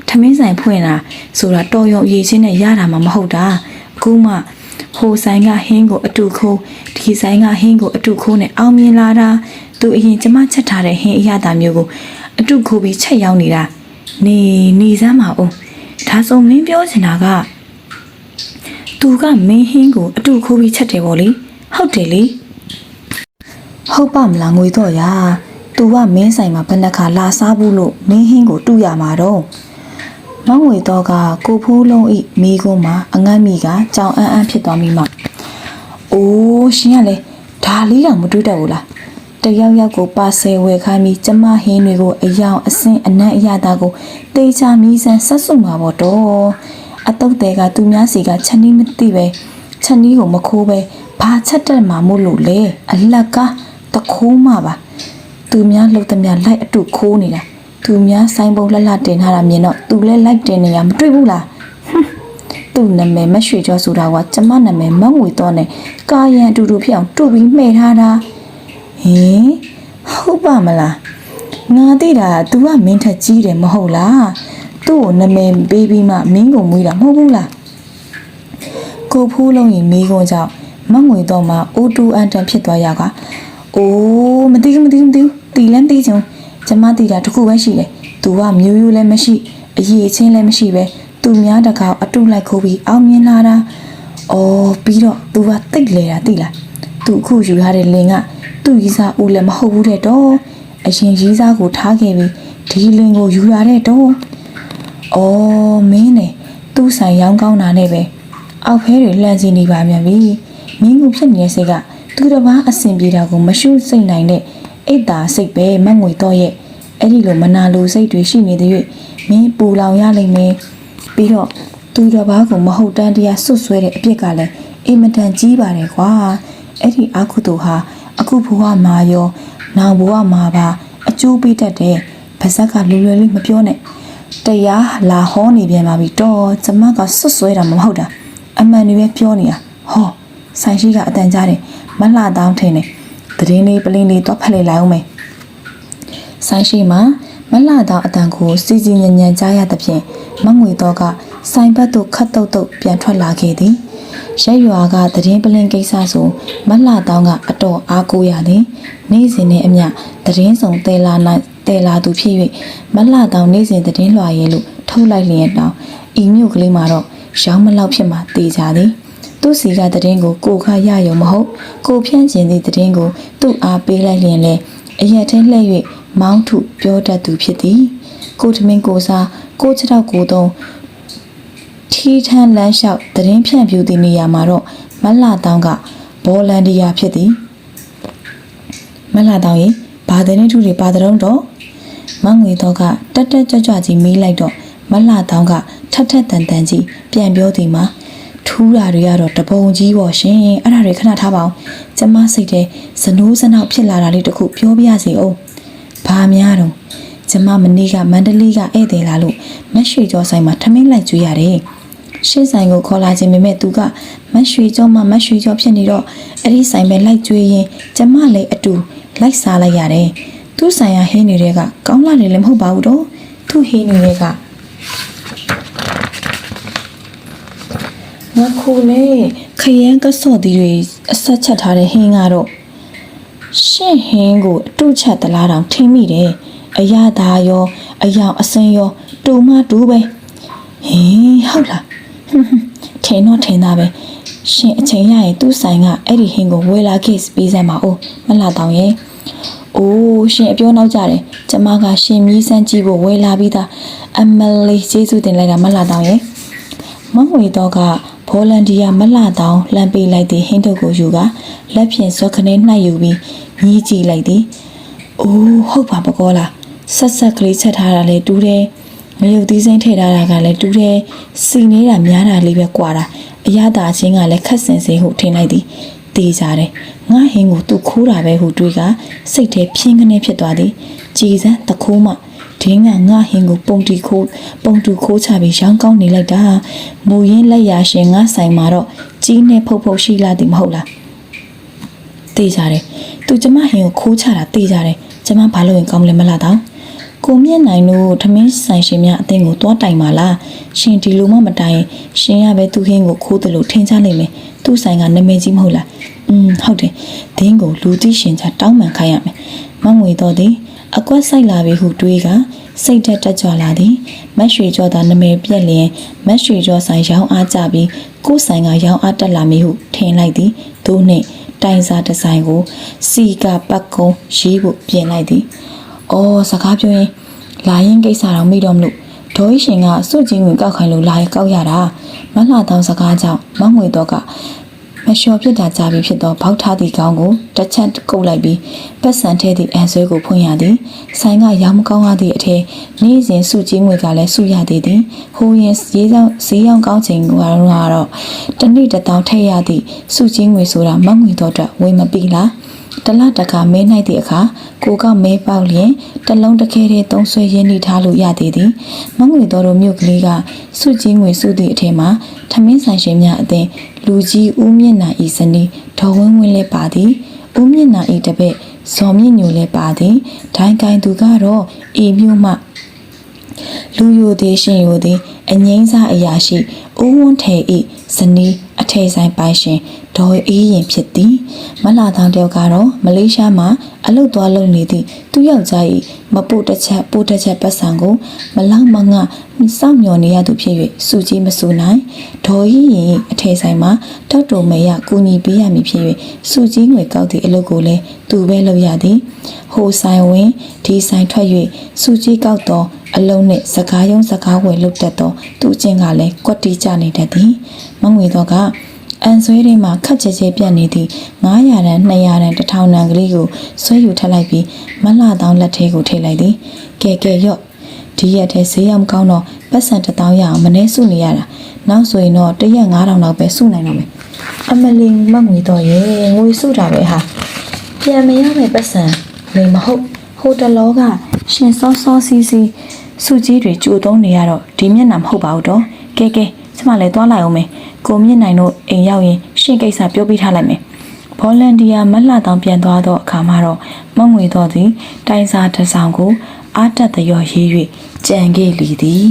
ထမင်းဆိုင်ဖွင့်တာဆိုတာတော်ရုံအရေးချင်းနဲ့ရတာမှမဟုတ်တာအခုမှဟိုဆိုင်ကဟင်းကိုအတူခိုးဒီဆိုင်ကဟင်းကိုအတူခိုးနဲ့အောင်မြင်လာတာသူအရင်ကျမချက်ထားတဲ့ဟင်းအရသာမျိုးကိုအတူခိုးပြီးချက်ရောက်နေတာနေစမ်းပါဦးဒါဆိုမင်းပြောချင်တာကသူကမင်းဟင်းကိုအတူခိုးပြီးချက်တယ်ပေါ့လေဟုတ်တယ်လေဟုတ်ပါမလားငွေတော့ရသူကမင်းဆိုင်မှာဘယ်နှခါလာစားဘူးလို့မင်းဟင်းကိုတူရမှာတော့မငွေတော့ကကိုဖိုးလုံးဤမိကုန်းမှာအငတ်မိကကြောင်အန်းဖြစ်သွားမိမှအိုးရှင်ကလေဒါလေးတောင်မတွေးတတ်ဘူးလားတယောက်ကိုပါဆယ်ဝယ်ခိုင်းပြီးကျမဟင်းတွေကိုအယောင်အစင်းအနံ့အရသာကိုတေချာမီးစမ်းဆက်စုမှာပေါ့တော့အတုတ်တွေကသူများစီကချက်နီးမသိပဲချက်နီးကိုမခိုးပဲဘာချက်တက်မှာမို့လို့လဲအလက်ကတခိုးမှာပါသူများလှုပ်သမျှလိုက်အတူခိုးနေတာသူများဆိုင်ပုံလှလှတင်ထားတာမြင်တော့သူလည်းလိုက်တင်နေရမတွေ့ဘူးလားသူ့နာမည်မရွှေကျော်ဆိုတာကကျမနာမည်မငွေတော့နဲ့ကာယံအတူတူဖြစ်အောင်တူပြီးမှဲ့ထားတာဟင်ဟုတ်ပါမလား ငါသိတာ तू ကမင်းထက်ကြီးတယ်မဟုတ်လားသူ့ကိုနာမည်ပေးပြီးမှမင်းကိုမွေးတာမဟုတ်ဘူးလားကိုဖိုးလုံးရင်မိကုန်းကြောင့်မငွေတော့မှအိုတူအန်တန်ဖြစ်သွားရကအိုးမသိဘူးတီလန်းတီးချင်ကျမတီတာတခုပဲရှိတယ် तू ကမျိုးရိုးလည်းမရှိအရေးချင်းလည်းမရှိပဲသူများတကောက်အတုလိုက်ခိုးပြီးအောင်မြင်လာတာအော်ပြီးတော့ तू ကတိတ်လေတာသိလား तू အခုယူထားတဲ့လင်ကသူ့ကြီးစားဦးလည်းမဟုတ်ဘူးတဲ့တော့အရင်ကြီးစားကိုထားခဲ့ပြီးဒီလင်ကိုယူလာတဲ့တော့အော်မင်းနဲ့သူ့ဆိုင်ရောင်းကောင်းတာနဲ့ပဲအောက်ဖဲတွေလှန်စီနေပါမြန်ပြီမင်းကဖြစ်နေတဲ့စိတ်ကသူတစ်ပါးအဆင်ပြေတာကိုမရှုစိတ်နိုင်တဲ့အိတ်သာစိတ်ပဲမငွေတော့ရဲ့အဲ့ဒီလိုမနာလိုစိတ်တွေရှိနေတဲ့၍မင်းပူလောင်ရလိမ့်မယ်ပြီးတော့သူတစ်ပါးကိုမဟုတ်တမ်းတရားဆွတ်ဆွဲတဲ့အပြစ်ကလည်းအင်မတန်ကြီးပါတယ်ကွာအဲ့ဒီအာခုတို့ဟာအခုဘဝမှာရောနောက်ဘဝမှာပါအကျိုးပေးတတ်တယ်ဗဇက်ကလွယ်လွယ်လေးမပြောနဲ့တရားလာဟောနေပြန်ပါပြီတော့ကျမကဆွတ်ဆွဲတာမဟုတ်တာအမှန်တွေပဲပြောနေတာဟောဆိုင်ရှိကအတန်ကြားတယ်မလှတောင်းထင်တယ်တရင်လေးပလင်းလေးတော့ဖက်လိုက်လိုက်အောင်မယ်ဆိုင်ရှိမှာမလှတောင်းအတန်ကိုစီစီညံ့ညံ့ကြားရသဖြင့်မငွေတော့ကဆိုင်ဘက်သို့ခတ်တုတ်တုတ်ပြန်ထွက်လာခဲ့သည်ရက်ရွာကတရင်ပလင်းကိစ္စဆိုမလှတောင်းကအတော်အားကိုးရသည်နေ့စဉ်နဲ့အမျှတရင်ဆောင်တဲလာသူဖြစ်၍မလှတောင်းနေ့စဉ်တရင်လွှာရဲလို့ထုတ်လိုက်လျင်တောင်းဤမြို့ကလေးမှာတော့ရောင်းမလောက်ဖြစ်မှတေးကြသည်သူ့စီကတရင်ကိုခါရရုံမဟုတ်ကိုဖြန့်ကျင်သည့်တရင်ကိုသူ့အားပေးလိုက်လျင်လေအရက်ထဲလှည့်၍မောင်းထုပြောတတ်သူဖြစ်သည်ကိုထမင်းကိုစားကိုခြေထောက်ကိုသုံးထီထန်းလမ်းလျှောက်တရင်ဖြန့်ပြူသည့်နေရာမှာတော့မလှတောင်းကဘောလန်ဒီယာဖြစ်သည်မလှတောင်းရင်ဘာတဲ့နေထုတွေပါတဲ့တော့မငွေတော့ကတက်ကြွကြီးမေးလိုက်တော့မလှတောင်းကထက်တန်ကြီးပြန်ပြောသည်မှာထူးတာတွေကတော့တပုံကြီးပေါ့ရှင်အဲ့ဒါတွေခဏထားပါအောင်ကျမစိတ်ထဲဇနိုးစနောက်ဖြစ်လာတာလေးတခုပြောပြရစီအောင်ဘာများတော့ကျမမနေ့ကမန္တလေးကဧည့်သည်လာလို့မရွှေကျော်ဆိုင်မှာထမင်းလိုက်ကျွေးရတယ်ရှင်းဆိုင်ကိုခေါ်လာခြင်းပေမဲ့သူကမရွှေကျော်မှမရွှေကျော်ဖြစ်နေတော့အဲ့ဒီဆိုင်ပဲလိုက်ကျွေးရင်ကျမလည်းအတူလိုက်စားလိုက်ရတယ်သူ့ဆိုင်ရဟင်းတွေကကောင်းလာတယ်လည်းမဟုတ်ပါဘူးတော့သူ့ဟင်းတွေကငါခိုးလေခရမ်းကစော့တီတွေအဆက်ချက်ထားတဲ့ဟင်းကတော့ရှင့်ဟင်းကိုအတုချက်တလားတောင်ထင်းမိတယ်အရသာရောအယောင်အစင်းရောတူမတူပဲဟင်းဟုတ်လားထင်းတော့ထင်းသားပဲရှင်အချိန်ရရင်သူ့ဆိုင်ကအဲ့ဒီဟင်းကိုဝယ်လာခဲ့ပေးစမ်းပါဦးမလှတောင်းရဲ့အိုးရှင်အပြောနောက်ကြတယ်ကျမကရှင်မြည်စမ်းကြည့်ဖို့ဝယ်လာပြီးသားအမလေးကျေးဇူးတင်လိုက်တာမလှတောင်းရဲ့မငွေတော့ကဘောလန်ဒီယာမလှတောင်းလှမ်းပေးလိုက်တဲ့ဟင်းထုတ်ကိုယူကလက်ဖြင့်စောခနဲနှိုက်ယူပြီးမြည်ကြည့်လိုက်သည်အိုးဟုတ်ပါပကောလားဆက်ကလေးချက်ထားတာလေတူးတယ်ငရုတ်သီးစိမ့်ထည့်ထားတာကလည်းတူးတယ်စီနေတာများတာလေးပဲကွာတာအရသာချင်းကလည်းခက်စင်စင်ဟုထင်လိုက်သည်တေးကြတယ်ငါဟင်းကိုသူခိုးတာပဲဟုတွေးကစိတ်ထဲဖြင်းကနေဖြစ်သွားသည်ကြည်စမ်းတခိုးမှဒင်းကငါဟင်းကိုပုံတူခိုးချပြီးရောင်းကောင်းနေလိုက်တာမူရင်းလက်ရရှင်ငါဆိုင်မှာတော့ကြီးနဲ့ဖုတ်ရှိလာသည်မဟုတ်လားတေးကြတယ်သူကျမဟင်းကိုခိုးချတာတေးကြတယ်ကျမဘာလို့ရင်ကောင်းမလဲမလားတော့ကိုမြင့်နိုင်တို့ထမင်းဆိုင်ရှင်များအသိကိုတွားတိုင်ပါလားရှင်ဒီလိုမှမတိုင်ရှင်ရပဲသူဟင်းကိုခိုးတယ်လို့ထင်ကြလိမ့်မယ်သူ့ဆိုင်ကနာမည်ကြီးမဟုတ်လားဟုတ်တယ်ဒင်းကိုလူသိရှင်ချတောင်းပန်ခိုင်းရမယ်မငွေတော့သည်အကွက်ဆိုင်လာပြီဟုတွေးကစိတ်တက်ကြွလာသည်မတ်ရွှေကျော်သာနာမည်ပြက်လျင်မတ်ရွှေကျော်ဆိုင်ရောင်းအားကြပြီးကိုယ်ဆိုင်ကရောင်းအားတက်လာမည်ဟုထင်လိုက်သည်သို့နှင့်တိုင်စာဒီဇိုင်းကိုစီကပတ်ကုန်းရေးဖို့ပြင်လိုက်သည်အော်စကားပြောရင်လာရင်ကိစ္စတော့မိတော့မလို့ဒေါ်ရှင်ကစုချင်းဝင်ကောက်ခိုင်းလို့လာရင်ကောက်ရတာမလှတောင်းစကားကြောင့်မငွေတော့ကမလျှော်ဖြစ်တာကြပြီဖြစ်တော့ဘောက်ထားသည့်ကောင်းကိုတစ်ချက်ကုတ်လိုက်ပြီးပတ်စံထဲသည့်အန်ဆွဲကိုဖွင့်ရသည်ဆိုင်ကရောင်းမကောင်းရသည့်အထက်နေ့စဉ်စုချင်းငွေကလည်းစုရသေးသည်ဟိုရင်ဈေးရောင်းကောင်းချိန်ကတော့တနေ့တစ်တောင်းထည့်ရသည့်စုချင်းငွေဆိုတာမငွေတော့တက်ဝင်မပြီလားတလတကမဲနိုင်သည့်အခါကိုကမဲပေါက်လျင်တလုံးတစ်ခဲတည်းသုံးဆွဲရင်းနှီးထားလို့ရသေးသည်မငွေတော်တို့မြို့ကလေးကစုချင်းငွေစုသည့်အထက်မှာထမင်းဆိုင်ရှင်များအသင်းလူကြီးဦးမြင့်နိုင်ဤစနီဒေါ်ဝင်းဝင်းလည်းပါသည်ဦးမြင့်နိုင်ဤတပည့် ဇော်မြင့်ညိုလည်းပါသည်ဒိုင်းကိုင်းသူကတော့အေမျိုးမှလူယိုသေးရှင်ယိုသေးအငိမ့်စားအရာရှိဦးဝန်းထေဤဇနီးအထေဆိုင်ပိုင်ရှင်ဒေါ်အေးရင်ဖြစ်သည်မလာတောင်တယောက်ကတော့မလေးရှားမှာအလုပ်သွားလုပ်နေသည့်သူယောက်ျား၏မပုတ်တစ်ချက်ပို့တစ်ချက်ပတ်စံကိုမလောက်မငှစောင့်မျှော်နေရသူဖြစ်၍စုကြီးမစုနိုင်ဒေါ်အေးရင်အထေဆိုင်မှာတောက်တုံမဲရကူညီပေးရမည်ဖြစ်၍စုကြီးငွေကောက်သည့်အလုပ်ကိုလည်းသူပဲလုပ်ရသည်ဟိုဆိုင်ဝင်ဒီဆိုင်ထွက်၍စုကြီးကောက်သောအလုံးနှင့်စကားယုံစကားဝယ်လုပ်တတ်သောသူအချင်းကလည်းကွက်တီးကြနေတတ်သည်မငွေတော့ကအန်ဆွဲထဲမှာခက်ကြဲကြဲပြတ်နေသည့်900တန်း200တန်း1000တန်းကလေးကိုဆွဲယူထပ်လိုက်ပြီးမလှတောင်းလက်ထဲကိုထိလိုက်သည်ကဲရော့ဒီရက်ထဲဈေးရောက်မကောင်းတော့ပတ်စံ1000ရအောင်မနှဲစုနေရတာနောက်ဆိုရင်တော့တရက်9000လောက်ပဲစုနိုင်တော့မယ်အမလီမငွေတော့ရေငွေစုတာပဲဟာပြန်မရမယ်ပတ်စံလေမဟုတ်ဟိုတလောကရှင်စောစောစီစီစုကြီးတွေကြိုသုံးနေရတော့ဒီမျက်နှာမဟုတ်ပါဘူးတော့ကဲကျမလည်းသွားလိုက်အောင်မယ်ကိုမြင့်နိုင်တို့အိမ်ရောက်ရင်ရှင့်ကိစ္စပြောပြထားလိုက်မယ်ဗော်လန်တီယာမလှတောင်ပြန်သွားတော့အခါမှာတော့မငွေတော့သည်တိုင်စာတစ်ဆောင်ကိုအားတက်သရော်ရေး၍ကြံခဲ့လီသည်